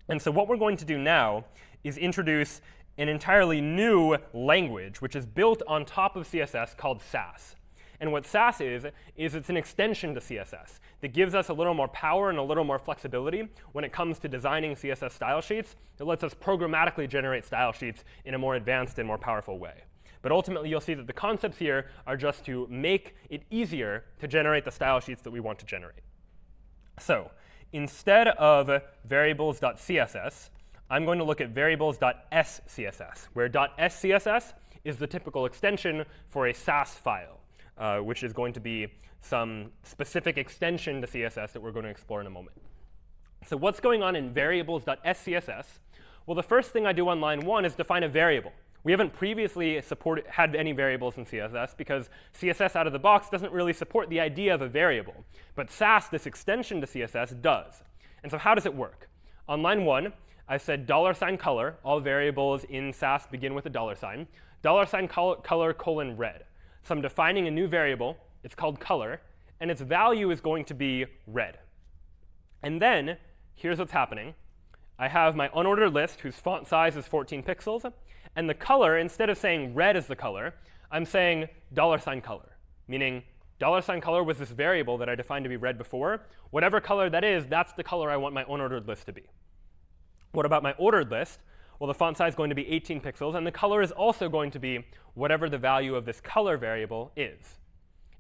And so what we're going to do now is introduce an entirely new language, which is built on top of CSS called Sass. And what Sass is it's an extension to CSS that gives us a little more power and a little more flexibility when it comes to designing CSS style sheets. That lets us programmatically generate style sheets in a more advanced and more powerful way. But ultimately, you'll see that the concepts here are just to make it easier to generate the style sheets that we want to generate. So instead of variables.css, I'm going to look at variables.scss, where .scss is the typical extension for a Sass file, which is going to be some specific extension to CSS that we're going to explore in a moment. So what's going on in variables.scss? Well, the first thing I do on line 1 is define a variable. We haven't previously had any variables in CSS because CSS out of the box doesn't really support the idea of a variable. But Sass, this extension to CSS, does. And so how does it work? On line 1, I said $color. All variables in Sass begin with a $. $color colon red. So I'm defining a new variable. It's called color. And its value is going to be red. And then here's what's happening. I have my unordered list whose font size is 14 pixels. And the color, instead of saying red is the color, I'm saying $color, meaning $color was this variable that I defined to be red before. Whatever color that is, that's the color I want my unordered list to be. What about my ordered list? Well, the font size is going to be 18 pixels, and the color is also going to be whatever the value of this color variable is.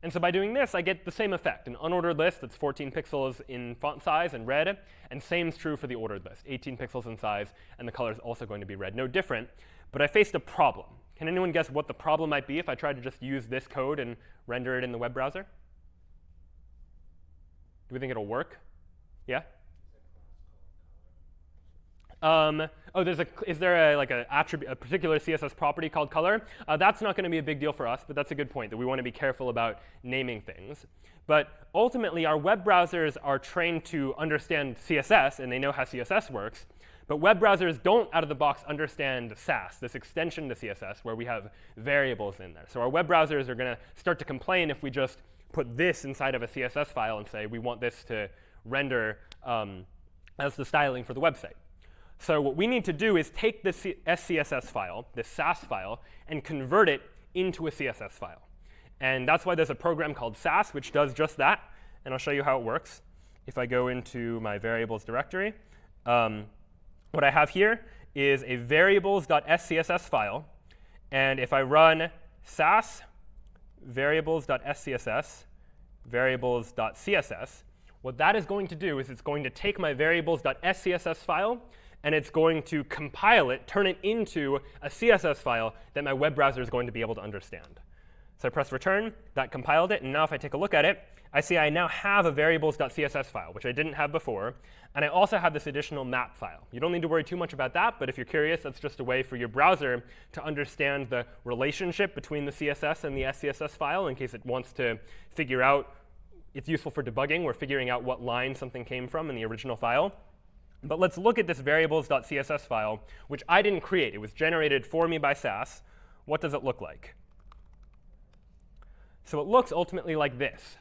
And so by doing this, I get the same effect, an unordered list that's 14 pixels in font size and red, and same is true for the ordered list, 18 pixels in size, and the color is also going to be red. No different, but I faced a problem. Can anyone guess what the problem might be if I tried to just use this code and render it in the web browser? Do we think it'll work? Yeah? Is there a particular CSS property called color? That's not going to be a big deal for us, but that's a good point, that we want to be careful about naming things. But ultimately, our web browsers are trained to understand CSS, and they know how CSS works. But web browsers don't, out of the box, understand Sass, this extension to CSS, where we have variables in there. So our web browsers are going to start to complain if we just put this inside of a CSS file and say, we want this to render as the styling for the website. So what we need to do is take this SCSS file, this Sass file, and convert it into a CSS file. And that's why there's a program called Sass, which does just that. And I'll show you how it works. If I go into my variables directory, what I have here is a variables.scss file. And if I run Sass variables.scss variables.css, what that is going to do is it's going to take my variables.scss file, and it's going to compile it, turn it into a CSS file that my web browser is going to be able to understand. So I press return, that compiled it, and now if I take a look at it, I see I now have a variables.css file, which I didn't have before, and I also have this additional map file. You don't need to worry too much about that, but if you're curious, that's just a way for your browser to understand the relationship between the CSS and the SCSS file in case it wants to figure out, it's useful for debugging or figuring out what line something came from in the original file. But let's look at this variables.css file, which I didn't create. It was generated for me by Sass. What does it look like? So it looks ultimately like this.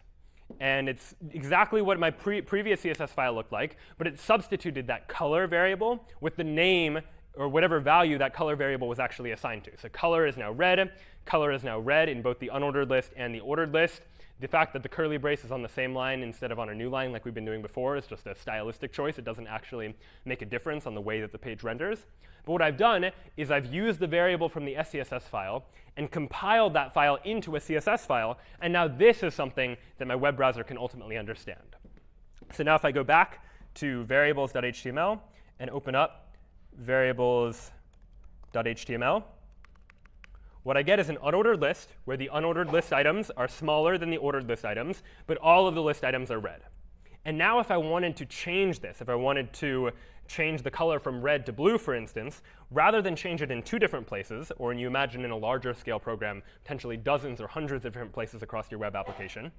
And it's exactly what my previous CSS file looked like, but it substituted that color variable with the name or whatever value that color variable was actually assigned to. So color is now red. Color is now red in both the unordered list and the ordered list. The fact that the curly brace is on the same line instead of on a new line like we've been doing before is just a stylistic choice. It doesn't actually make a difference on the way that the page renders. But what I've done is I've used the variable from the SCSS file and compiled that file into a CSS file. And now this is something that my web browser can ultimately understand. So now if I go back to variables.html and open up variables.html, what I get is an unordered list where the unordered list items are smaller than the ordered list items, but all of the list items are red. And now if I wanted to change this, if I wanted to change the color from red to blue, for instance, rather than change it in 2 different places, or you imagine in a larger scale program, potentially dozens or hundreds of different places across your web application,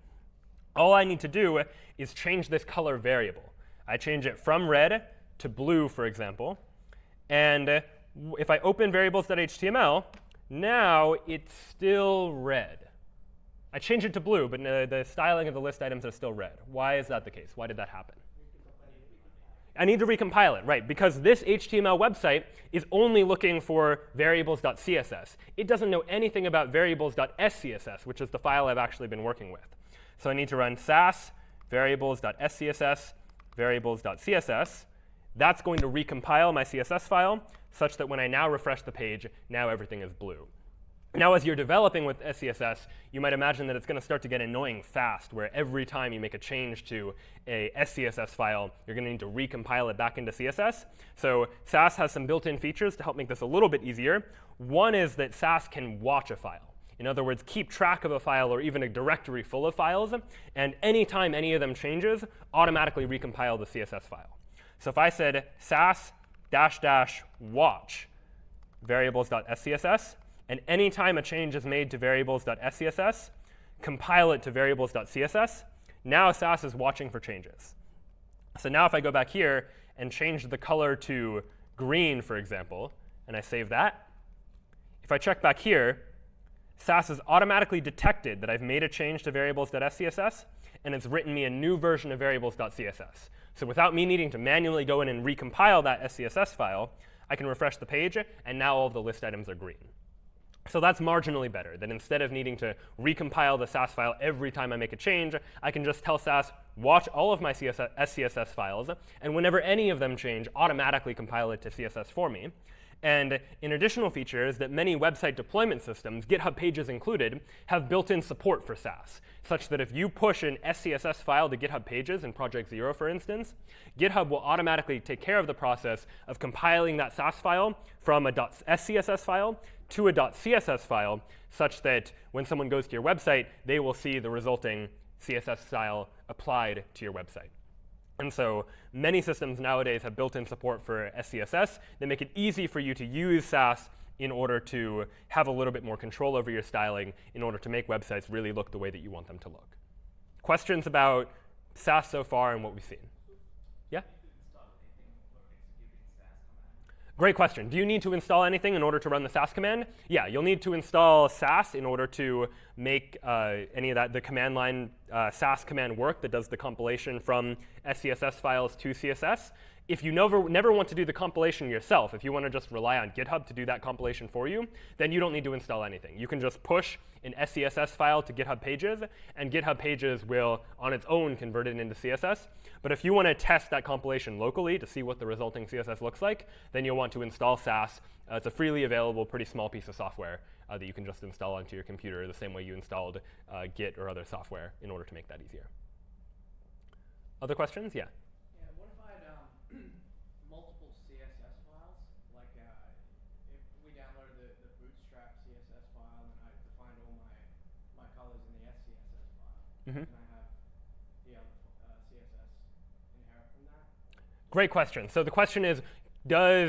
all I need to do is change this color variable. I change it from red to blue, for example. And if I open variables.html, now it's still red. I changed it to blue, but the styling of the list items are still red. Why is that the case? Why did that happen? I need to recompile it, right, because this HTML website is only looking for variables.css. It doesn't know anything about variables.scss, which is the file I've actually been working with. So I need to run sass variables.scss variables.css. That's going to recompile my CSS file such that when I now refresh the page, now everything is blue. Now, as you're developing with SCSS, you might imagine that it's going to start to get annoying fast, where every time you make a change to a SCSS file, you're going to need to recompile it back into CSS. So Sass has some built-in features to help make this a little bit easier. One is that Sass can watch a file. In other words, keep track of a file or even a directory full of files, and anytime any of them changes, automatically recompile the CSS file. So if I said sass --watch variables.scss, and anytime a change is made to variables.scss, compile it to variables.css, now Sass is watching for changes. So now if I go back here and change the color to green, for example, and I save that, if I check back here, Sass has automatically detected that I've made a change to variables.scss, and it's written me a new version of variables.css. So without me needing to manually go in and recompile that SCSS file, I can refresh the page, and now all of the list items are green. So that's marginally better, that instead of needing to recompile the Sass file every time I make a change, I can just tell Sass, watch all of my SCSS files, and whenever any of them change, automatically compile it to CSS for me. And an additional feature is that many website deployment systems, GitHub Pages included, have built-in support for Sass, such that if you push an SCSS file to GitHub Pages in Project Zero, for instance, GitHub will automatically take care of the process of compiling that Sass file from a .scss file to a .css file, such that when someone goes to your website, they will see the resulting CSS style applied to your website. And so many systems nowadays have built-in support for SCSS. They make it easy for you to use Sass in order to have a little bit more control over your styling, in order to make websites really look the way that you want them to look. Questions about Sass so far and what we've seen? Yeah? Great question. Do you need to install anything in order to run the Sass command? Yeah, you'll need to install Sass in order to make any of that, the command line Sass command work that does the compilation from SCSS files to CSS. If you never want to do the compilation yourself, if you want to just rely on GitHub to do that compilation for you, then you don't need to install anything. You can just push an SCSS file to GitHub Pages, and GitHub Pages will, on its own, convert it into CSS. But if you want to test that compilation locally to see what the resulting CSS looks like, then you'll want to install Sass. It's a freely available, pretty small piece of software that you can just install onto your computer the same way you installed Git or other software in order to make that easier. Other questions? Yeah. Yeah, what if I had multiple CSS files? Like if we downloaded the Bootstrap CSS file and I defined all my colors in the SCSS file, Mm-hmm. can I have the other CSS inherit from that? Great question. So the question is,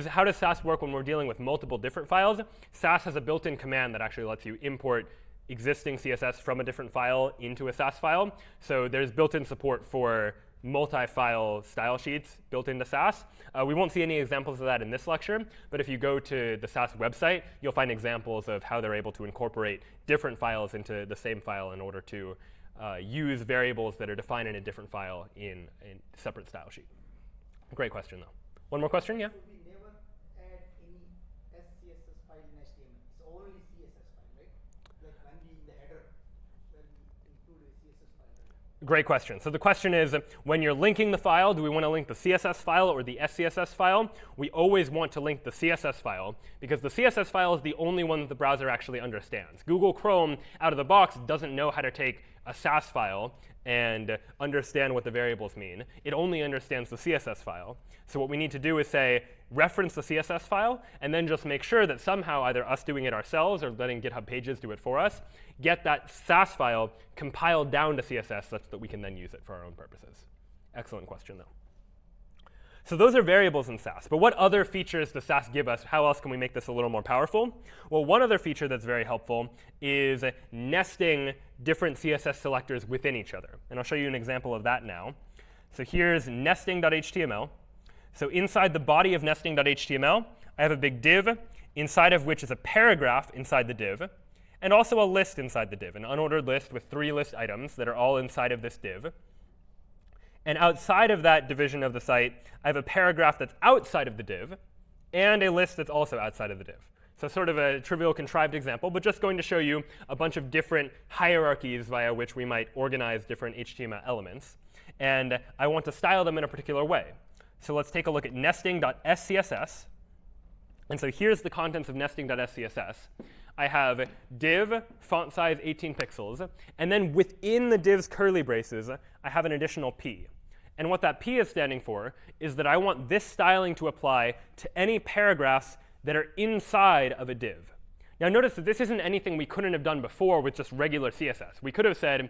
how does Sass work when we're dealing with multiple different files? Sass has a built-in command that actually lets you import existing CSS from a different file into a Sass file. So there's built-in support for multi-file style sheets built into Sass. We won't see any examples of that in this lecture, but if you go to the Sass website, you'll find examples of how they're able to incorporate different files into the same file in order to use variables that are defined in a different file in a separate style sheet. Great question, though. One more question? Yeah? So we never add any Great question. So the question is, when you're linking the file, do we want to link the CSS file or the SCSS file? We always want to link the CSS file, because the CSS file is the only one that the browser actually understands. Google Chrome, out of the box, doesn't know how to take a SAS file and understand what the variables mean. It only understands the CSS file. So what we need to do is say, reference the CSS file, and then just make sure that somehow, either us doing it ourselves or letting GitHub Pages do it for us, get that SAS file compiled down to CSS such that we can then use it for our own purposes. Excellent question, though. So those are variables in SAS. But what other features does SAS give us? How else can we make this a little more powerful? Well, one other feature that's very helpful is nesting different CSS selectors within each other. And I'll show you an example of that now. So here's nesting.html. So inside the body of nesting.html, I have a big div, inside of which is a paragraph inside the div, and also a list inside the div, an unordered list with 3 list items that are all inside of this div. And outside of that division of the site, I have a paragraph that's outside of the div, and a list that's also outside of the div. So sort of a trivial contrived example, but just going to show you a bunch of different hierarchies via which we might organize different HTML elements. And I want to style them in a particular way. So let's take a look at nesting.scss. And so here's the contents of nesting.scss. I have div, font size 18 pixels. And then within the div's curly braces, I have an additional p. And what that p is standing for is that I want this styling to apply to any paragraphs that are inside of a div. Now notice that this isn't anything we couldn't have done before with just regular CSS. We could have said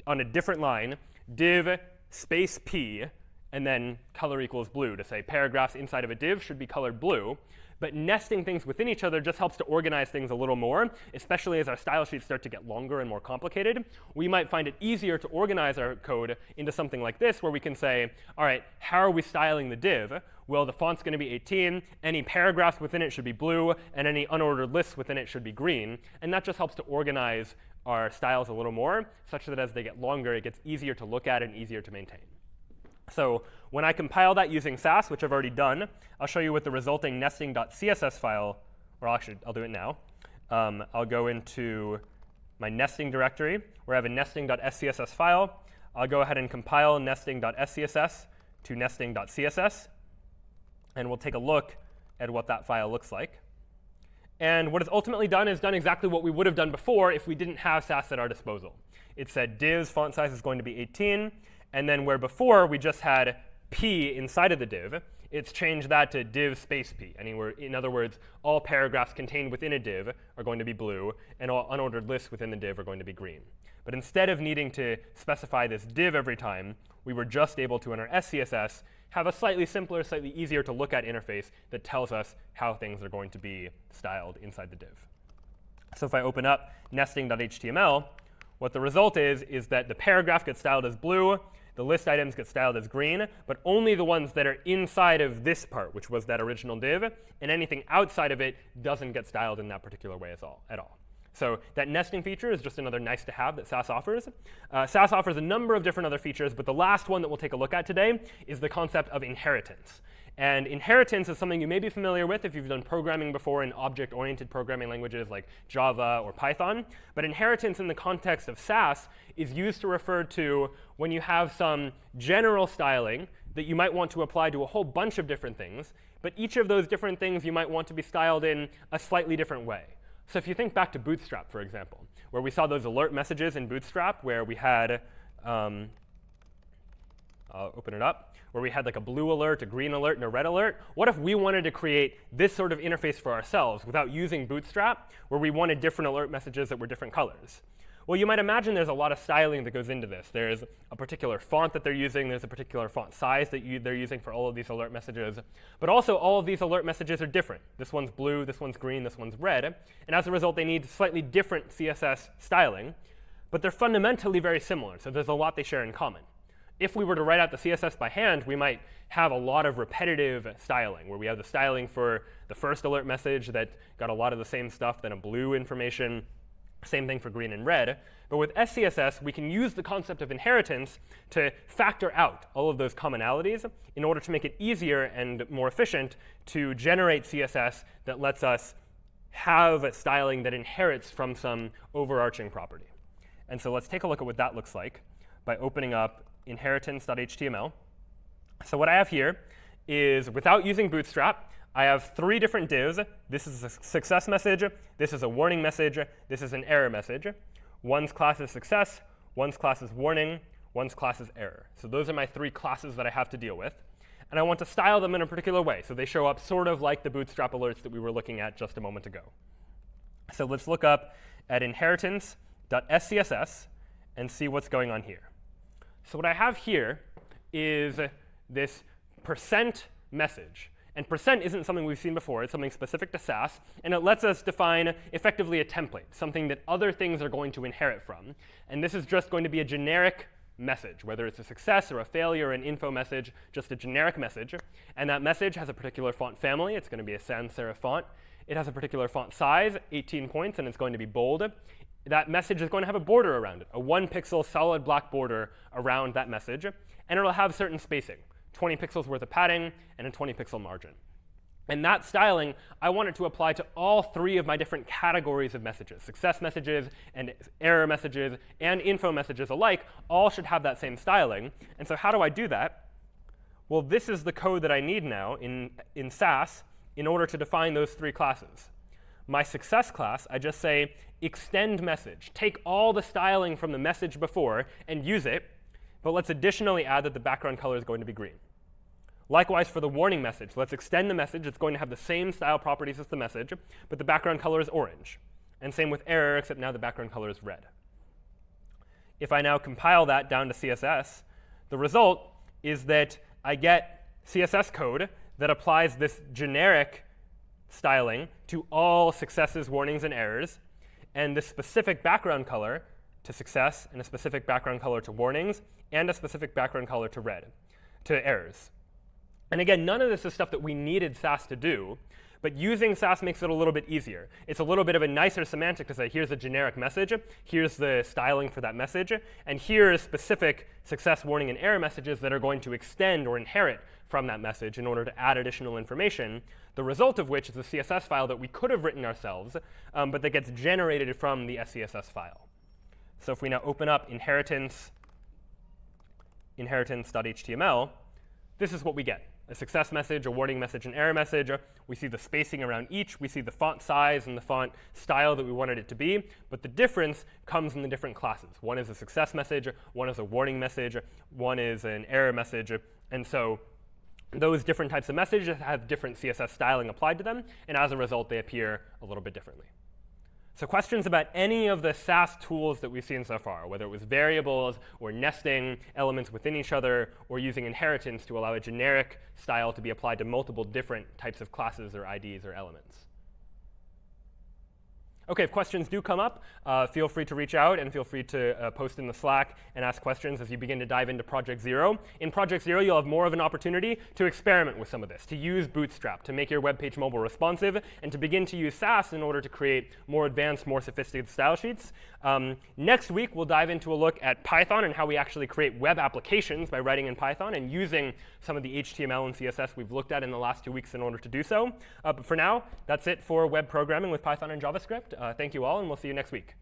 on a different line, div space p, and then color equals blue to say paragraphs inside of a div should be colored blue. But nesting things within each other just helps to organize things a little more, especially as our style sheets start to get longer and more complicated. We might find it easier to organize our code into something like this, where we can say, all right, how are we styling the div? Well, the font's going to be 18. Any paragraphs within it should be blue, and any unordered lists within it should be green. And that just helps to organize our styles a little more, such that as they get longer, it gets easier to look at and easier to maintain. So when I compile that using SAS, which I've already done, I'll show you with the resulting nesting.css file, or actually, I'll do it now. I'll go into my nesting directory, where I have a nesting.scss file. I'll go ahead and compile nesting.scss to nesting.css. And we'll take a look at what that file looks like. And what it's ultimately done is done exactly what we would have done before if we didn't have SAS at our disposal. It said div's font size is going to be 18. And then where before we just had p inside of the div, it's changed that to div space p. In other words, all paragraphs contained within a div are going to be blue, and all unordered lists within the div are going to be green. But instead of needing to specify this div every time, we were just able to, in our SCSS, have a slightly simpler, slightly easier to look at interface that tells us how things are going to be styled inside the div. So if I open up nesting.html, what the result is that the paragraph gets styled as blue, the list items get styled as green, but only the ones that are inside of this part, which was that original div, and anything outside of it doesn't get styled in that particular way at all. So that nesting feature is just another nice to have that SAS offers. SAS offers a number of different other features, but the last one that we'll take a look at today is the concept of inheritance. And inheritance is something you may be familiar with if you've done programming before in object-oriented programming languages like Java or Python. But inheritance in the context of SAS is used to refer to when you have some general styling that you might want to apply to a whole bunch of different things. But each of those different things you might want to be styled in a slightly different way. So if you think back to Bootstrap, for example, where we saw those alert messages in Bootstrap where we had I'll open it up, where we had like a blue alert, a green alert, and a red alert. What if we wanted to create this sort of interface for ourselves without using Bootstrap, where we wanted different alert messages that were different colors? Well, you might imagine there's a lot of styling that goes into this. There's a particular font that they're using. There's a particular font size that they're using for all of these alert messages. But also, all of these alert messages are different. This one's blue, this one's green, this one's red. And as a result, they need slightly different CSS styling. But they're fundamentally very similar. So there's a lot they share in common. If we were to write out the CSS by hand, we might have a lot of repetitive styling, where we have the styling for the first alert message that got a lot of the same stuff, then a blue information. Same thing for green and red. But with SCSS, we can use the concept of inheritance to factor out all of those commonalities in order to make it easier and more efficient to generate CSS that lets us have styling that inherits from some overarching property. And so let's take a look at what that looks like. by opening up inheritance.html. So what I have here is, without using Bootstrap, I have 3 different divs. This is a success message. This is a warning message. This is an error message. One's class is success. One's class is warning. One's class is error. So those are my 3 classes that I have to deal with. And I want to style them in a particular way, so they show up sort of like the Bootstrap alerts that we were looking at just a moment ago. So let's look up at inheritance.scss and see what's going on here. So what I have here is this percent message. And percent isn't something we've seen before. It's something specific to Sass. And it lets us define effectively a template, something that other things are going to inherit from. And this is just going to be a generic message, whether it's a success or a failure or an info message, just a generic message. And that message has a particular font family. It's going to be a sans serif font. It has a particular font size, 18 points, and it's going to be bold. That message is going to have a border around it, a 1-pixel solid black border around that message. And it'll have certain spacing, 20 pixels worth of padding and a 20-pixel margin. And that styling, I want it to apply to all 3 of my different categories of messages. Success messages and error messages and info messages alike all should have that same styling. And so how do I do that? Well, this is the code that I need now in Sass in order to define those 3 classes. My success class, I just say extend message. Take all the styling from the message before and use it, but let's additionally add that the background color is going to be green. Likewise, for the warning message, let's extend the message. It's going to have the same style properties as the message, but the background color is orange. And same with error, except now the background color is red. If I now compile that down to CSS, the result is that I get CSS code that applies this generic styling to all successes, warnings, and errors, and the specific background color to success, and a specific background color to warnings, and a specific background color to errors. And again, none of this is stuff that we needed Sass to do, but using Sass makes it a little bit easier. It's a little bit of a nicer semantic to say, here's a generic message, here's the styling for that message, and here is specific success, warning, and error messages that are going to extend or inherit from that message in order to add additional information, the result of which is a CSS file that we could have written ourselves, but that gets generated from the SCSS file. So if we now open up inheritance.html, this is what we get. A success message, a warning message, an error message. We see the spacing around each. We see the font size and the font style that we wanted it to be. But the difference comes in the different classes. One is a success message. One is a warning message. One is an error message. And so those different types of messages have different CSS styling applied to them. And as a result, they appear a little bit differently. So questions about any of the Sass tools that we've seen so far, whether it was variables or nesting elements within each other, or using inheritance to allow a generic style to be applied to multiple different types of classes or IDs or elements. OK, if questions do come up, feel free to reach out and feel free to post in the Slack and ask questions as you begin to dive into Project Zero. In Project Zero, you'll have more of an opportunity to experiment with some of this, to use Bootstrap, to make your web page mobile responsive, and to begin to use Sass in order to create more advanced, more sophisticated style sheets. Next week, we'll dive into a look at Python and how we actually create web applications by writing in Python and using some of the HTML and CSS we've looked at in the last 2 weeks in order to do so. But for now, that's it for web programming with Python and JavaScript. Thank you all, and we'll see you next week.